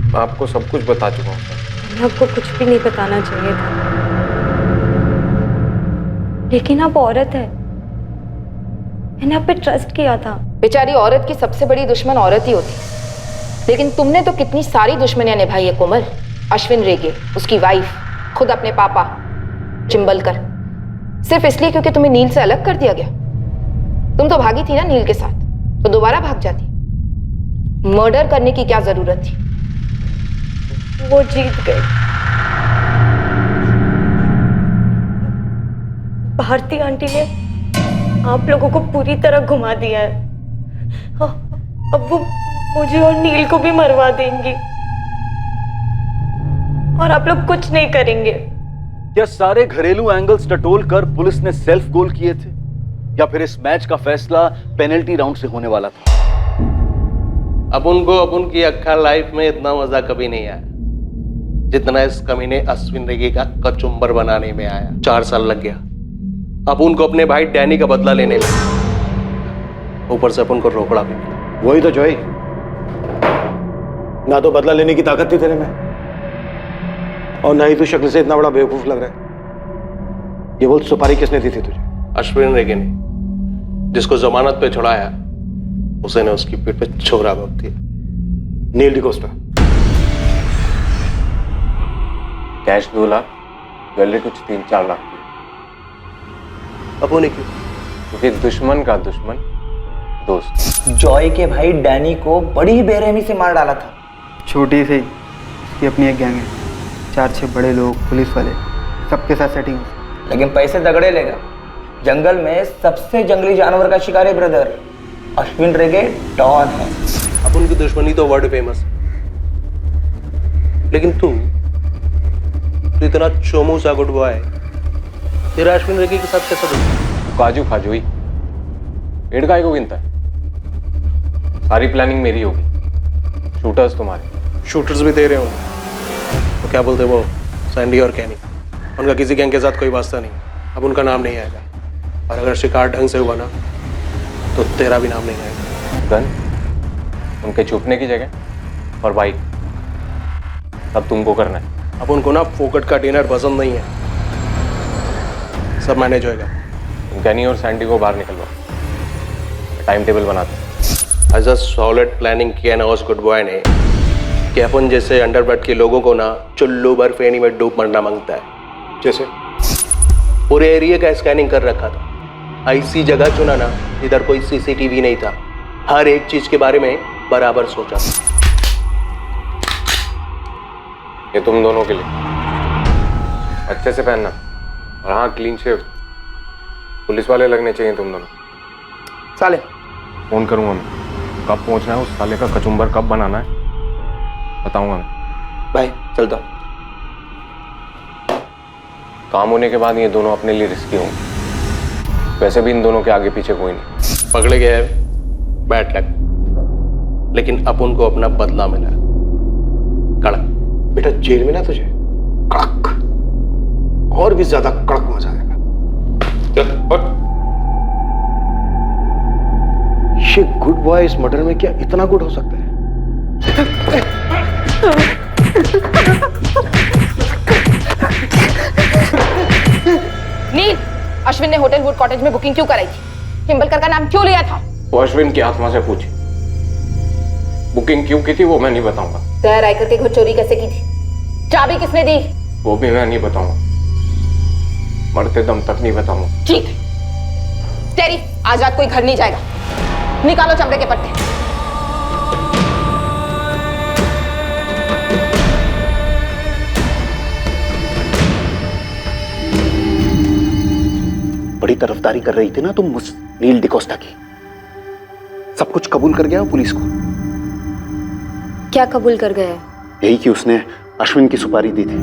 मैं आपको सब कुछ बता चुका हूँ सर। आपको कुछ भी नहीं बताना चाहिए था, लेकिन आप औरत है, मैंने आप पे ट्रस्ट किया था। बेचारी औरत की सबसे बड़ी दुश्मन औरत ही होती है, लेकिन तुमने तो कितनी सारी दुश्मनियां निभाई है कोमल। अश्विन रेगे, उसकी वाइफ, खुद अपने पापा चिंबलकर, सिर्फ इसलिए क्योंकि तुम्हें नील से अलग कर दिया गया। तुम तो भागी थी ना नील के साथ, तो दोबारा भाग जाती। मर्डर करने की क्या जरूरत थी? वो जीत गई। भारती आंटी ने आप लोगों को पूरी तरह घुमा दिया है। अब वो मुझे और नील को भी मरवा देंगी और आप लोग कुछ नहीं करेंगे। क्या सारे घरेलू एंगल्स टटोल कर पुलिस ने सेल्फ गोल किए थे, या फिर इस मैच का फैसला पेनल्टी राउंड से होने वाला था? अपन को अपन की अक्खा लाइफ में इतना मजा कभी नहीं आया जितना इस कमीने अश्विन रेगे का कचुम्बर बनाने में आया। 4 साल लग गया अपन को अपने भाई डैनी का बदला लेने में, ऊपर से अपन को रोकड़ा भी मिला। वही तो जॉय, ना तो बदला लेने की ताकत थी तेरे में और ना ही तू शक्ल से इतना बड़ा बेवकूफ लग रहा है। ये बोल सुपारी किसने दी थी तुझे? अश्विन रेगे ने, जिसको जमानत पे छुड़ाया उसे ने उसकी पीठ पे छोरा भोग दिया। नील डिकोस्टा। कैश 2 लाख, ज्वेलरी कुछ 3-4 लाख की। अपू ने क्यों? क्योंकि दुश्मन का दुश्मन दोस्त। जॉय के भाई डैनी को बड़ी ही बेरहमी से मार डाला था। छोटी सी इसकी अपनी एक गैंग है, 4-6 बड़े लोग, पुलिस वाले, सबके साथ सेटिंग है। लेकिन पैसे तगड़े लेगा। जंगल में सबसे जंगली जानवर का शिकार है ब्रदर, अश्विन रेगे डॉन है। अपन की दुश्मनी तो वर्ल्ड फेमस, लेकिन तू इतना चोमू सा गुड बॉय, तेरा अश्विन रेगे के साथ कैसा दोस्त? काजू खाजू ही पेड़ काय को गिनता है। सारी प्लानिंग मेरी होगी, शूटर्स तुम्हारे। शूटर्स भी तेरे होंगे तो क्या बोलते वो सैंडी और कैनी, उनका किसी गैंग के साथ कोई वास्ता नहीं, अब उनका नाम नहीं आएगा। और अगर शिकार ढंग से हुआ ना तो तेरा भी नाम नहीं आएगा। गन, उनके छुपने की जगह और बाइक, सब तुमको करना है। अब उनको ना फोकट का डिनर पसंद नहीं है, सब मैनेज होएगा। गनी और सैंडी को बाहर निकलवाओ, टाइम टेबल बनाते हैं। एज अ सॉलिड प्लानिंग किया ना उस गुड बॉय ने कि अपन जैसे अंडरवर्ल्ड के लोगों को ना चुल्लू बर्फेनी में डूब मरना मांगता है। जैसे पूरे एरिया का स्कैनिंग कर रखा था, ऐसी जगह चुना ना इधर कोई सीसीटीवी नहीं था, हर एक चीज के बारे में बराबर सोचा। ये तुम दोनों के लिए, अच्छे से पहनना और हाँ क्लीन शेव। पुलिस वाले लगने चाहिए तुम दोनों। साले फोन करूंगा मैं, कब पहुंचना है, उस साले का कचुम्बर कब बनाना है बताऊंगा मैं। भाई चलता। काम होने के बाद ये दोनों अपने लिए रिस्की होंगे, वैसे भी इन दोनों के आगे पीछे कोई नहीं। पकड़े गए बैड लक, लेकिन अपन को अपना बदला मिला। कड़क बेटा, जेल में ना तुझे कड़क और भी ज्यादा कड़क मजा आएगा। चल उठ। ये गुड बॉय इस मर्डर में क्या इतना गुड हो सकता है? नील, अश्विन ने होटल वुड कॉटेज में बुकिंग क्यों कराई थी? चिंबलकर का नाम क्यों लिया था? वो अश्विन की आत्मा से पूछी, बुकिंग क्यों की थी वो मैं नहीं बताऊंगा। तैयार रायकर के घर चोरी कैसे की थी? चाबी किसने दी? वो भी मैं नहीं बताऊंगा, मरते दम तक नहीं बताऊंगा। ठीक है, तेरी आज रात कोई घर नहीं जाएगा। निकालो चमड़े के पट्टे। बड़ी तरफदारी कर रही थी ना तुम उस नील डिकोस्टा की, सब कुछ कबूल कर गया पुलिस को। क्या कबूल कर गया? यही कि उसने अश्विन की सुपारी दी थी,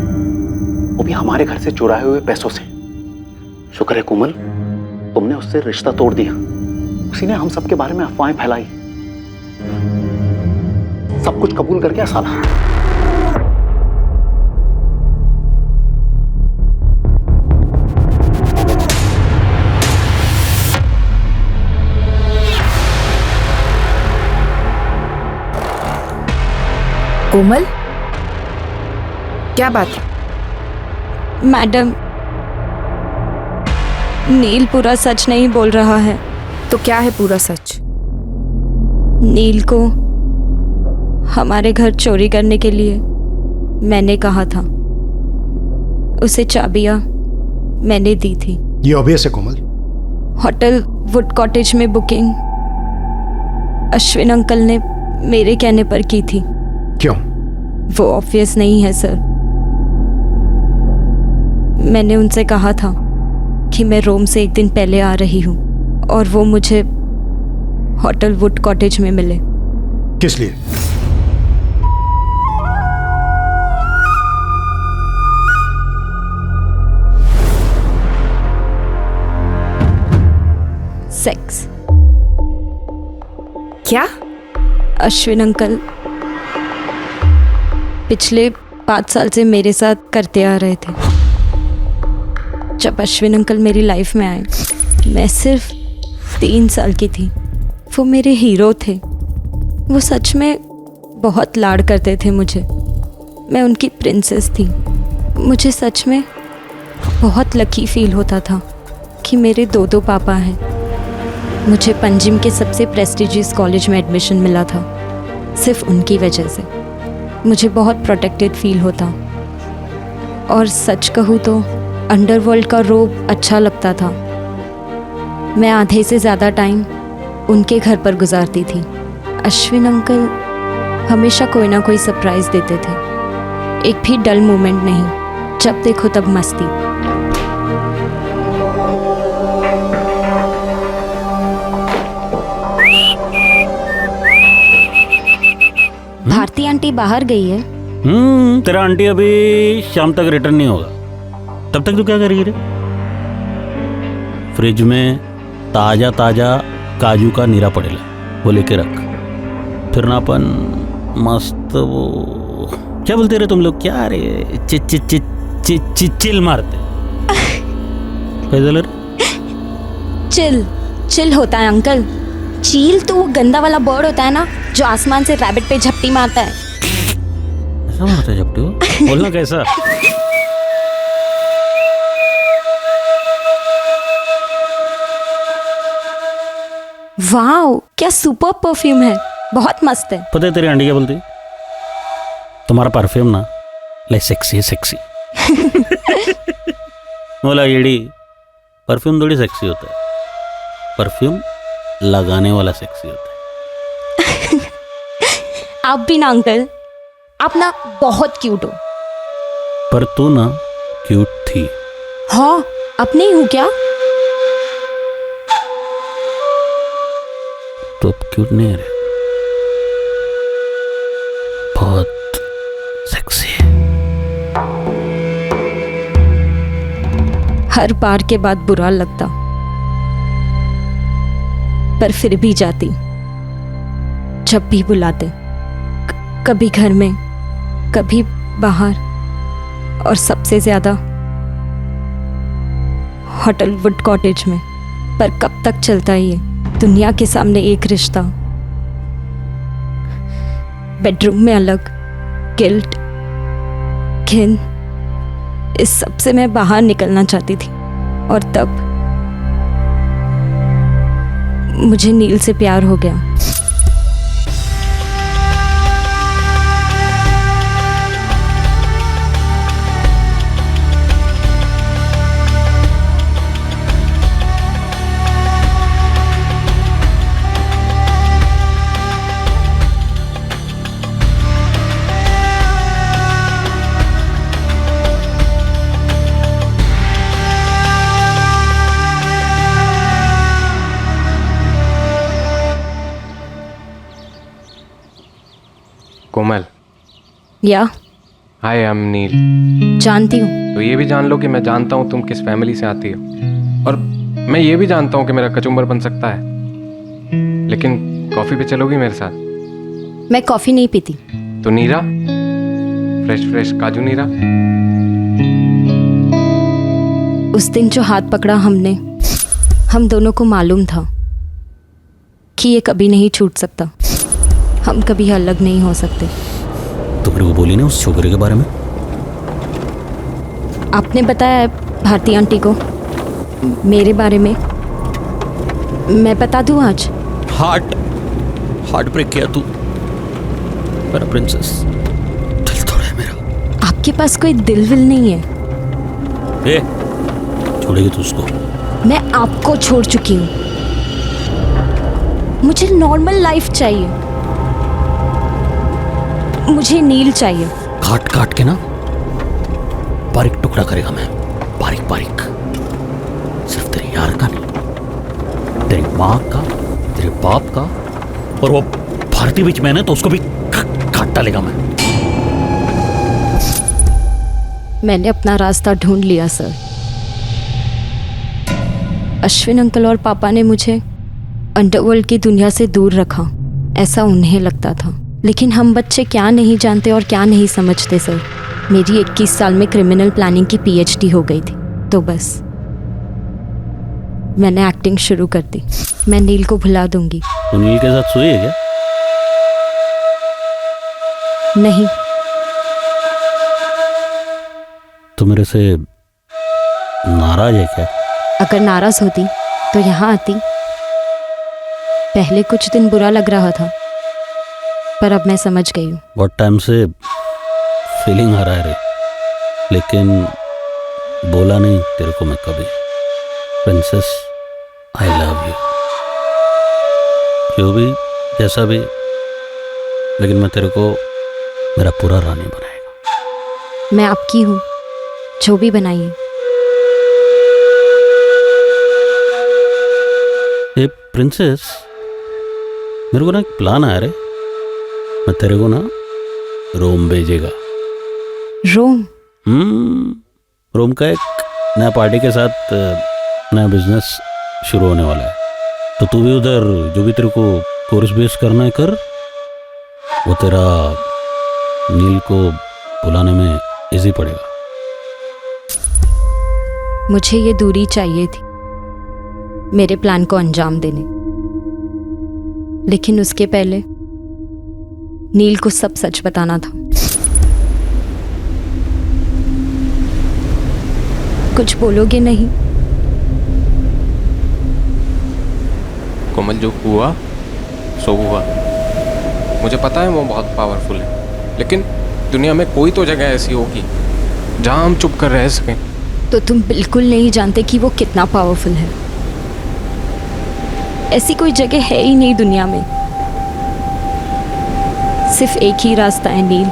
वो भी हमारे घर से चुराए हुए पैसों से। शुक्र है कोमल, तुमने उससे रिश्ता तोड़ दिया। उसी ने हम सबके बारे में अफवाहें फैलाई। सब कुछ कबूल कर गया साला। कोमल, क्या बात है? मैडम, नील पूरा सच नहीं बोल रहा है। तो क्या है पूरा सच? नील को हमारे घर चोरी करने के लिए मैंने कहा था, उसे चाबियां मैंने दी थी। ये ऑब्वियस है कोमल। होटल वुड कॉटेज में बुकिंग अश्विन अंकल ने मेरे कहने पर की थी। क्यों? वो ऑब्वियस नहीं है सर। मैंने उनसे कहा था कि मैं रोम से एक दिन पहले आ रही हूँ और वो मुझे होटल वुड कॉटेज में मिले। किस लिए? सेक्स। क्या? अश्विन अंकल पिछले 5 साल से मेरे साथ करते आ रहे थे। जब अश्विन अंकल मेरी लाइफ में आए, मैं सिर्फ 3 साल की थी। वो मेरे हीरो थे। वो सच में बहुत लाड करते थे मुझे। मैं उनकी प्रिंसेस थी। मुझे सच में बहुत लकी फील होता था कि मेरे 2 पापा हैं। मुझे पंजिम के सबसे प्रेस्टिजियस कॉलेज में एडमिशन मिला था सिर्फ उनकी वजह से। मुझे बहुत प्रोटेक्टेड फील होता। और सच कहूँ तो अंडरवर्ल्ड का रोब अच्छा लगता था। मैं आधे से ज़्यादा टाइम उनके घर पर गुजारती थी। अश्विन अंकल हमेशा कोई ना कोई सरप्राइज़ देते थे। एक भी डल मोमेंट नहीं, जब देखो तब मस्ती। भारती आंटी बाहर गई है। तेरा आंटी अभी शाम तक रिटर्न नहीं होगा। तब तक तू क्या करेगी रे? फ्रिज में ताजा ताजा काजू का नीरा पड़ेला, वो लेके रख। फिर ना अपन मस्त वो क्या बोलते रे तुम लोग, क्या रे चिल मारते कैसे? चिल चिल होता है अंकल। चील तो वो गंदा वाला बर्ड होता है ना, जो आसमान से रैबिट पे झपटी मारता है। ऐसा मारता है झपटी? बोलना कैसा? वाओ, क्या सुपर परफ्यूम है, बहुत मस्त है। पता है तेरी आंटी क्या बोलती है? तुम्हारा परफ्यूम ना लाइक सेक्सी है, सेक्सी। बोला येड़ी, परफ्यूम थोड़ी सेक्सी होता है, परफ्यूम लगाने वाला सेक्सी होता है। आप भी ना अंकल, आप ना बहुत क्यूट हो। पर तू ना क्यूट थी। हाँ, अब नहीं हूँ क्या? तो अब क्यूट नहीं है रे, बहुत सेक्सी है। हर बार के बाद बुरा लगता, पर फिर भी जाती जब भी बुलाते। कभी घर में, कभी बाहर, और सबसे ज्यादा होटल वुड कॉटेज में। पर कब तक चलता है ये दुनिया के सामने एक रिश्ता? बेडरूम में अलग, गिल्ट, घिन, इस सब से मैं बाहर निकलना चाहती थी। और तब मुझे नील से प्यार हो गया। कोमल, या हाय, आई एम नील। जानती हूँ। तो ये भी जान लो कि मैं जानता हूँ तुम किस फैमिली से आती हो, और मैं ये भी जानता हूँ कि मेरा कचुम्बर बन सकता है। लेकिन कॉफी पे चलोगी मेरे साथ? मैं कॉफी नहीं पीती। तो नीरा, फ्रेश फ्रेश काजू नीरा। उस दिन जो हाथ पकड़ा हमने, हम दोनों को मालूम था कि ये कभी नहीं छूट सकता। हम कभी अलग नहीं हो सकते। तो फिर वो बोली ना उस छोकरे के बारे में? आपने बताया भारती आंटी को मेरे बारे में। मैं बता दूं आज? हार्ट ब्रेक किया तू मेरा प्रिंसेस। दिल तोड़ा है मेरा। आपके पास कोई दिल विल नहीं है? ए, छोड़ेगी तू उसको? मैं आपको छोड़ चुकी हूँ। मुझे नॉर्मल लाइफ चाहिए। मुझे नील चाहिए। काट काट के ना बारीक टुकड़ा करेगा मैं, बारीक बारीक। सिर्फ तेरे यार का नहीं, तेरी माँ का, तेरे बाप का, और वो भारती बीच में है ना, तो उसको भी काट डालेगा मैं। मैंने अपना रास्ता ढूंढ लिया सर। अश्विन अंकल और पापा ने मुझे अंडरवर्ल्ड की दुनिया से दूर रखा। ऐसा उन्हें लगता था, लेकिन हम बच्चे क्या नहीं जानते और क्या नहीं समझते सर। मेरी 21 साल में क्रिमिनल प्लानिंग की PhD हो गई थी, तो बस मैंने एक्टिंग शुरू कर दी। मैं नील को भुला दूंगी। तो नील के साथ सोई है क्या? नहीं। तो मेरे से नाराज है क्या? अगर नाराज होती तो यहाँ आती। पहले कुछ दिन बुरा लग रहा था, पर अब मैं समझ गई हूँ। बहुत टाइम से फीलिंग आ रहा है रे, लेकिन बोला नहीं तेरे को मैं कभी। Princess, I love you. जो भी जैसा भी, लेकिन मैं तेरे को मेरा पूरा रानी बनाएगा। मैं आपकी हूँ, जो भी बनाइए। ए प्रिंसेस, मेरे को ना एक प्लान आया रे। मैं तेरे को ना रोम भेजेगा। रोम? रोम का एक नया पार्टी के साथ नया बिजनेस शुरू होने वाला है। तो तू भी उधर जो भी तेरे को कोर्स बेस करना है कर। वो तेरा नील को बुलाने में इजी पड़ेगा। मुझे ये दूरी चाहिए थी मेरे प्लान को अंजाम देने, लेकिन उसके पहले नील को सब सच बताना था। कुछ बोलोगे नहीं? कोमल, जो हुआ सो हुआ। मुझे पता है वो बहुत पावरफुल है, लेकिन दुनिया में कोई तो जगह ऐसी होगी जहां हम चुप कर रह सकें। तो तुम बिल्कुल नहीं जानते कि वो कितना पावरफुल है। ऐसी कोई जगह है ही नहीं दुनिया में। सिर्फ एक ही रास्ता है नील,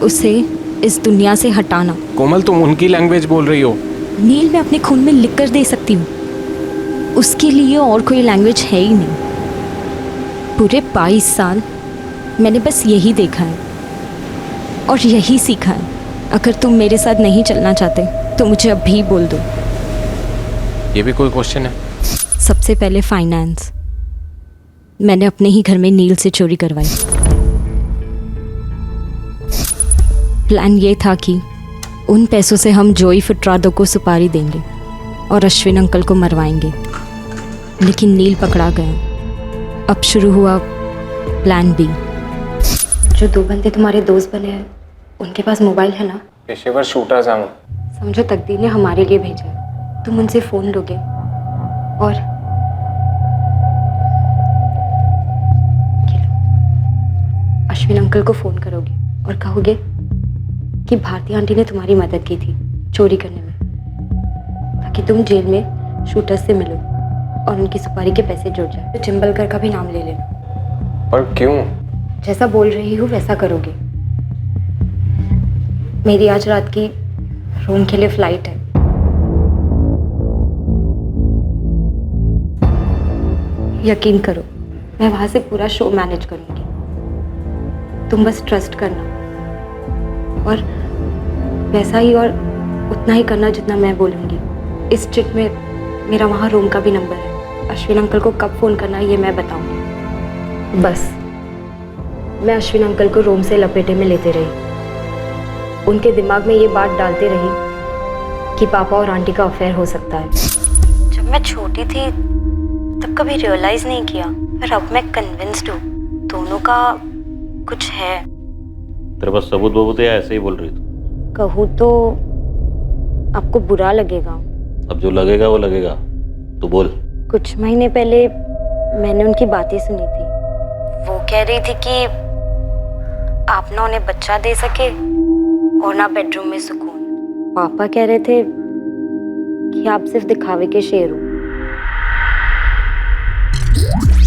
उसे इस दुनिया से हटाना। कोमल, तुम उनकी लैंग्वेज बोल रही हो। नील मैं अपने खून में लिख कर दे सकती हूँ, उसके लिए और कोई लैंग्वेज है ही नहीं। पूरे 22 साल मैंने बस यही देखा है और यही सीखा है। अगर तुम मेरे साथ नहीं चलना चाहते तो मुझे अभी बोल दो। ये भी कोई क्वेश्चन है? सबसे पहले फाइनेंस। मैंने अपने ही घर में नील से चोरी करवाई। प्लान ये था कि उन पैसों से हम जोई फुटरादो को सुपारी देंगे और अश्विन अंकल को मरवाएंगे, लेकिन नील पकड़ा गया। अब शुरू हुआ प्लान बी। जो 2 बंदे तुम्हारे दोस्त बने हैं, उनके पास मोबाइल है ना? पेशेवर शूटर्स हैं वो। समझो तकदीर ने हमारे लिए भेजा है। तुम उनसे फोन लोगे और अश्विन अंकल को फोन करोगे और कहोगे कि भारती आंटी ने तुम्हारी मदद की थी चोरी करने में, ताकि तुम जेल में शूटर्स से मिलो और उनकी सुपारी के पैसे जुड़ जाए। तो चिंबलकर का भी नाम ले लेना। पर क्यों? जैसा बोल रही हूँ वैसा करोगे। मेरी आज रात की रोम के लिए फ्लाइट है। यकीन करो, मैं वहां से पूरा शो मैनेज करूंगी। तुम बस ट्रस्ट करना और वैसा ही और उतना ही करना जितना मैं बोलूंगी। इस चिट में मेरा वहां रोम का भी नंबर है। अश्विन अंकल को कब फोन करना है ये मैं बताऊंगी। बस मैं अश्विन अंकल को रोम से लपेटे में लेते रही, उनके दिमाग में ये बात डालते रही कि पापा और आंटी का अफेयर हो सकता है। जब मैं छोटी थी तब कभी रियलाइज नहीं किया, पर अब मैं कन्विंस्ड हूँ दोनों का कुछ है। तेरे पास सबूत बबूत या ऐसे ही बोल रही तू? कहूँ तो आपको बुरा लगेगा। अब जो लगेगा वो लगेगा, तू बोल। कुछ महीने पहले मैंने उनकी बातें सुनी थी। वो कह रही थी कि आप ना उन्हें बच्चा दे सके और ना बेडरूम में सुकून। पापा कह रहे थे कि आप सिर्फ दिखावे के शेर हो।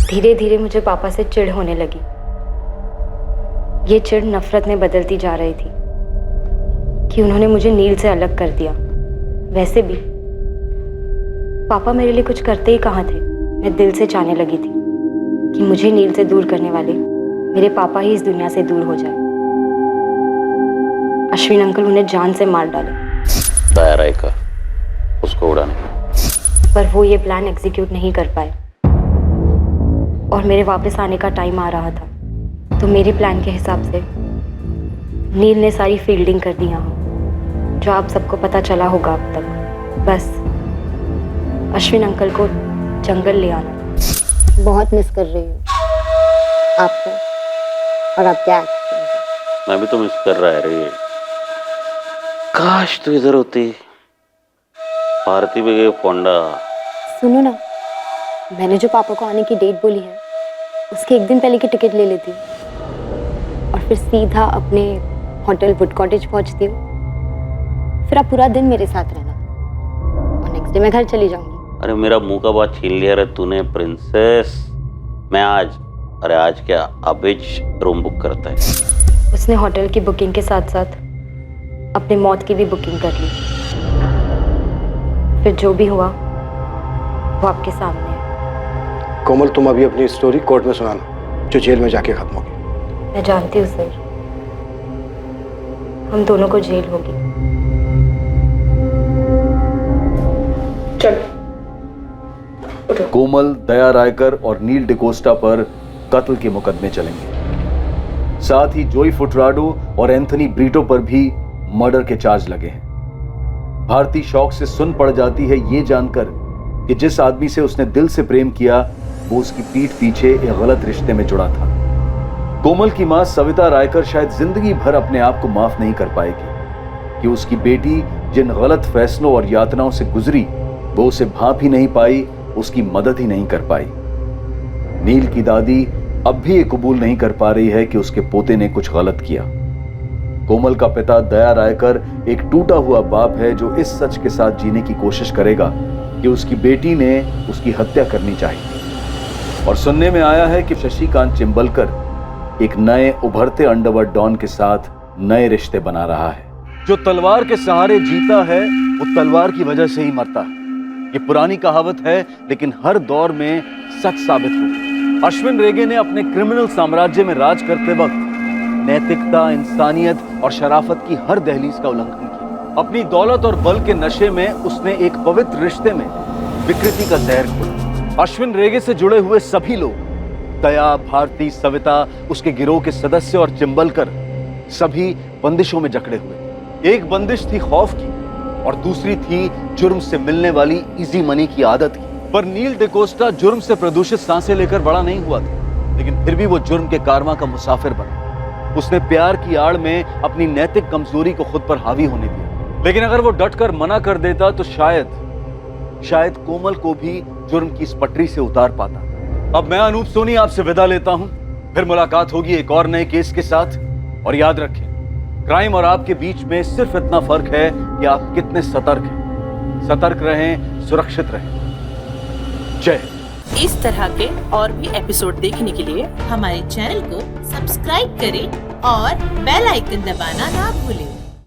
धीरे धीरे मुझे पापा से चिढ़ होने लगी। ये चिढ़ नफरत में बदलती जा रही थी कि उन्होंने मुझे नील से अलग कर दिया। वैसे भी पापा मेरे लिए कुछ करते ही कहाँ थे। मैं दिल से चाहने लगी थी कि मुझे नील से दूर करने वाले मेरे पापा ही इस दुनिया से दूर हो जाए। अश्विन अंकल उन्हें जान से मार डाले। तैयार का उसको उड़ाने, पर वो ये प्लान एग्जीक्यूट नहीं कर पाए और मेरे वापस आने का टाइम आ रहा था, तो मेरे प्लान के हिसाब से नील ने सारी फील्डिंग कर दी यहाँ, जो आप सबको पता चला होगा अब तक। बस अश्विन अंकल को जंगल ले आना। बहुत मिस कर रही हूँ आपको और आपके एक्टिंग। मैं भी तो मिस कर रहा है रे। काश तू इधर होती। भारती भी गई फोंडा। सुनो ना, मैंने जो पापा को आने की डेट बोली है उसके एक दिन पहले की टिकट ले लेती हूँ और फिर सीधा अपने होटल वुड कॉटेज पहुँचती हूँ। फिर आप पूरा दिन मेरे साथ रहना और नेक्स्ट डे मैं घर चली जाऊंगी। अरे मेरा मुंह का बात छीन लिया रे तूने प्रिंसेस। मैं आज, अरे आज क्या, अभी रूम बुक करता है। उसने होटल की बुकिंग के साथ साथ अपनी मौत की भी बुकिंग कर ली। फिर जो भी हुआ वो आपके सामने है। कोमल, तुम अभी अपनी स्टोरी कोर्ट में सुनाना, जो जेल में जाके खत्म होगी। मैं जानती हूँ सर, हम दोनों को जेल होगी। चलो। कोमल, दया रायकर और नील डिकोस्टा पर कत्ल के मुकदमे चलेंगे। साथ ही जोई फुटराडो और एंथनी ब्रीटो पर भी मर्डर के चार्ज लगे हैं। भारती शौक से सुन पड़ जाती है ये जानकर कि जिस आदमी से उसने दिल से प्रेम किया वो उसकी पीठ पीछे एक गलत रिश्ते में जुड़ा था। कोमल की मां सविता रायकर शायद जिंदगी भर अपने आप को माफ नहीं कर पाएगी कि उसकी बेटी जिन गलत फैसलों और यातनाओं से गुजरी वो उसे भांप ही नहीं पाई, उसकी मदद ही नहीं कर पाई। नील की दादी अब भी ये कबूल नहीं कर पा रही है कि उसके पोते ने कुछ गलत किया। कोमल का पिता दया रायकर एक टूटा हुआ बाप है जो इस सच के साथ जीने की कोशिश करेगा कि उसकी बेटी ने उसकी हत्या करनी चाहिए। और सुनने में आया है कि शशिकांत चिंबलकर एक नए उभरते अंडरवर्ल्ड डॉन के साथ नए रिश्ते बना रहा है। जो तलवार के सहारे जीता है वो तलवार की वजह से ही मरता है। ये पुरानी कहावत है लेकिन हर दौर में सच साबित हो। अश्विन रेगे ने अपने क्रिमिनल साम्राज्य में राज करते वक्त नैतिकता, इंसानियत और शराफत की हर दहलीज का उल्लंघन किया। अपनी दौलत और बल के नशे में उसने एक पवित्र रिश्ते में विकृति का जहर घोला। अश्विन रेगे से जुड़े हुए सभी लोग, दया, भारती, सविता, उसके गिरोह के सदस्य और चिंबलकर, सभी बंदिशों में जकड़े हुए। एक बंदिश थी खौफ की और दूसरी थी जुर्म से मिलने वाली इजी मनी की आदत की। पर नील डिकोस्टा जुर्म से प्रदूषित सांसें लेकर बड़ा नहीं हुआ था, लेकिन फिर भी वो जुर्म के कारवां का मुसाफिर बना। उसने प्यार की आड़ में अपनी नैतिक कमजोरी को खुद पर हावी होने दिया। लेकिन अगर वो डटकर मना कर देता तो शायद कोमल को भी जुर्म की इस पटरी से उतार पाता। अब मैं अनूप सोनी आपसे विदा लेता हूं। फिर मुलाकात होगी एक और नए केस के साथ। और याद रखें, क्राइम और आपके बीच में सिर्फ इतना फर्क है कि आप कितने सतर्क हैं। सतर्क रहें, सुरक्षित रहें। जय। इस तरह के और भी एपिसोड देखने के लिए हमारे चैनल को सब्सक्राइब करें और बेल आइकन दबाना ना भूलें।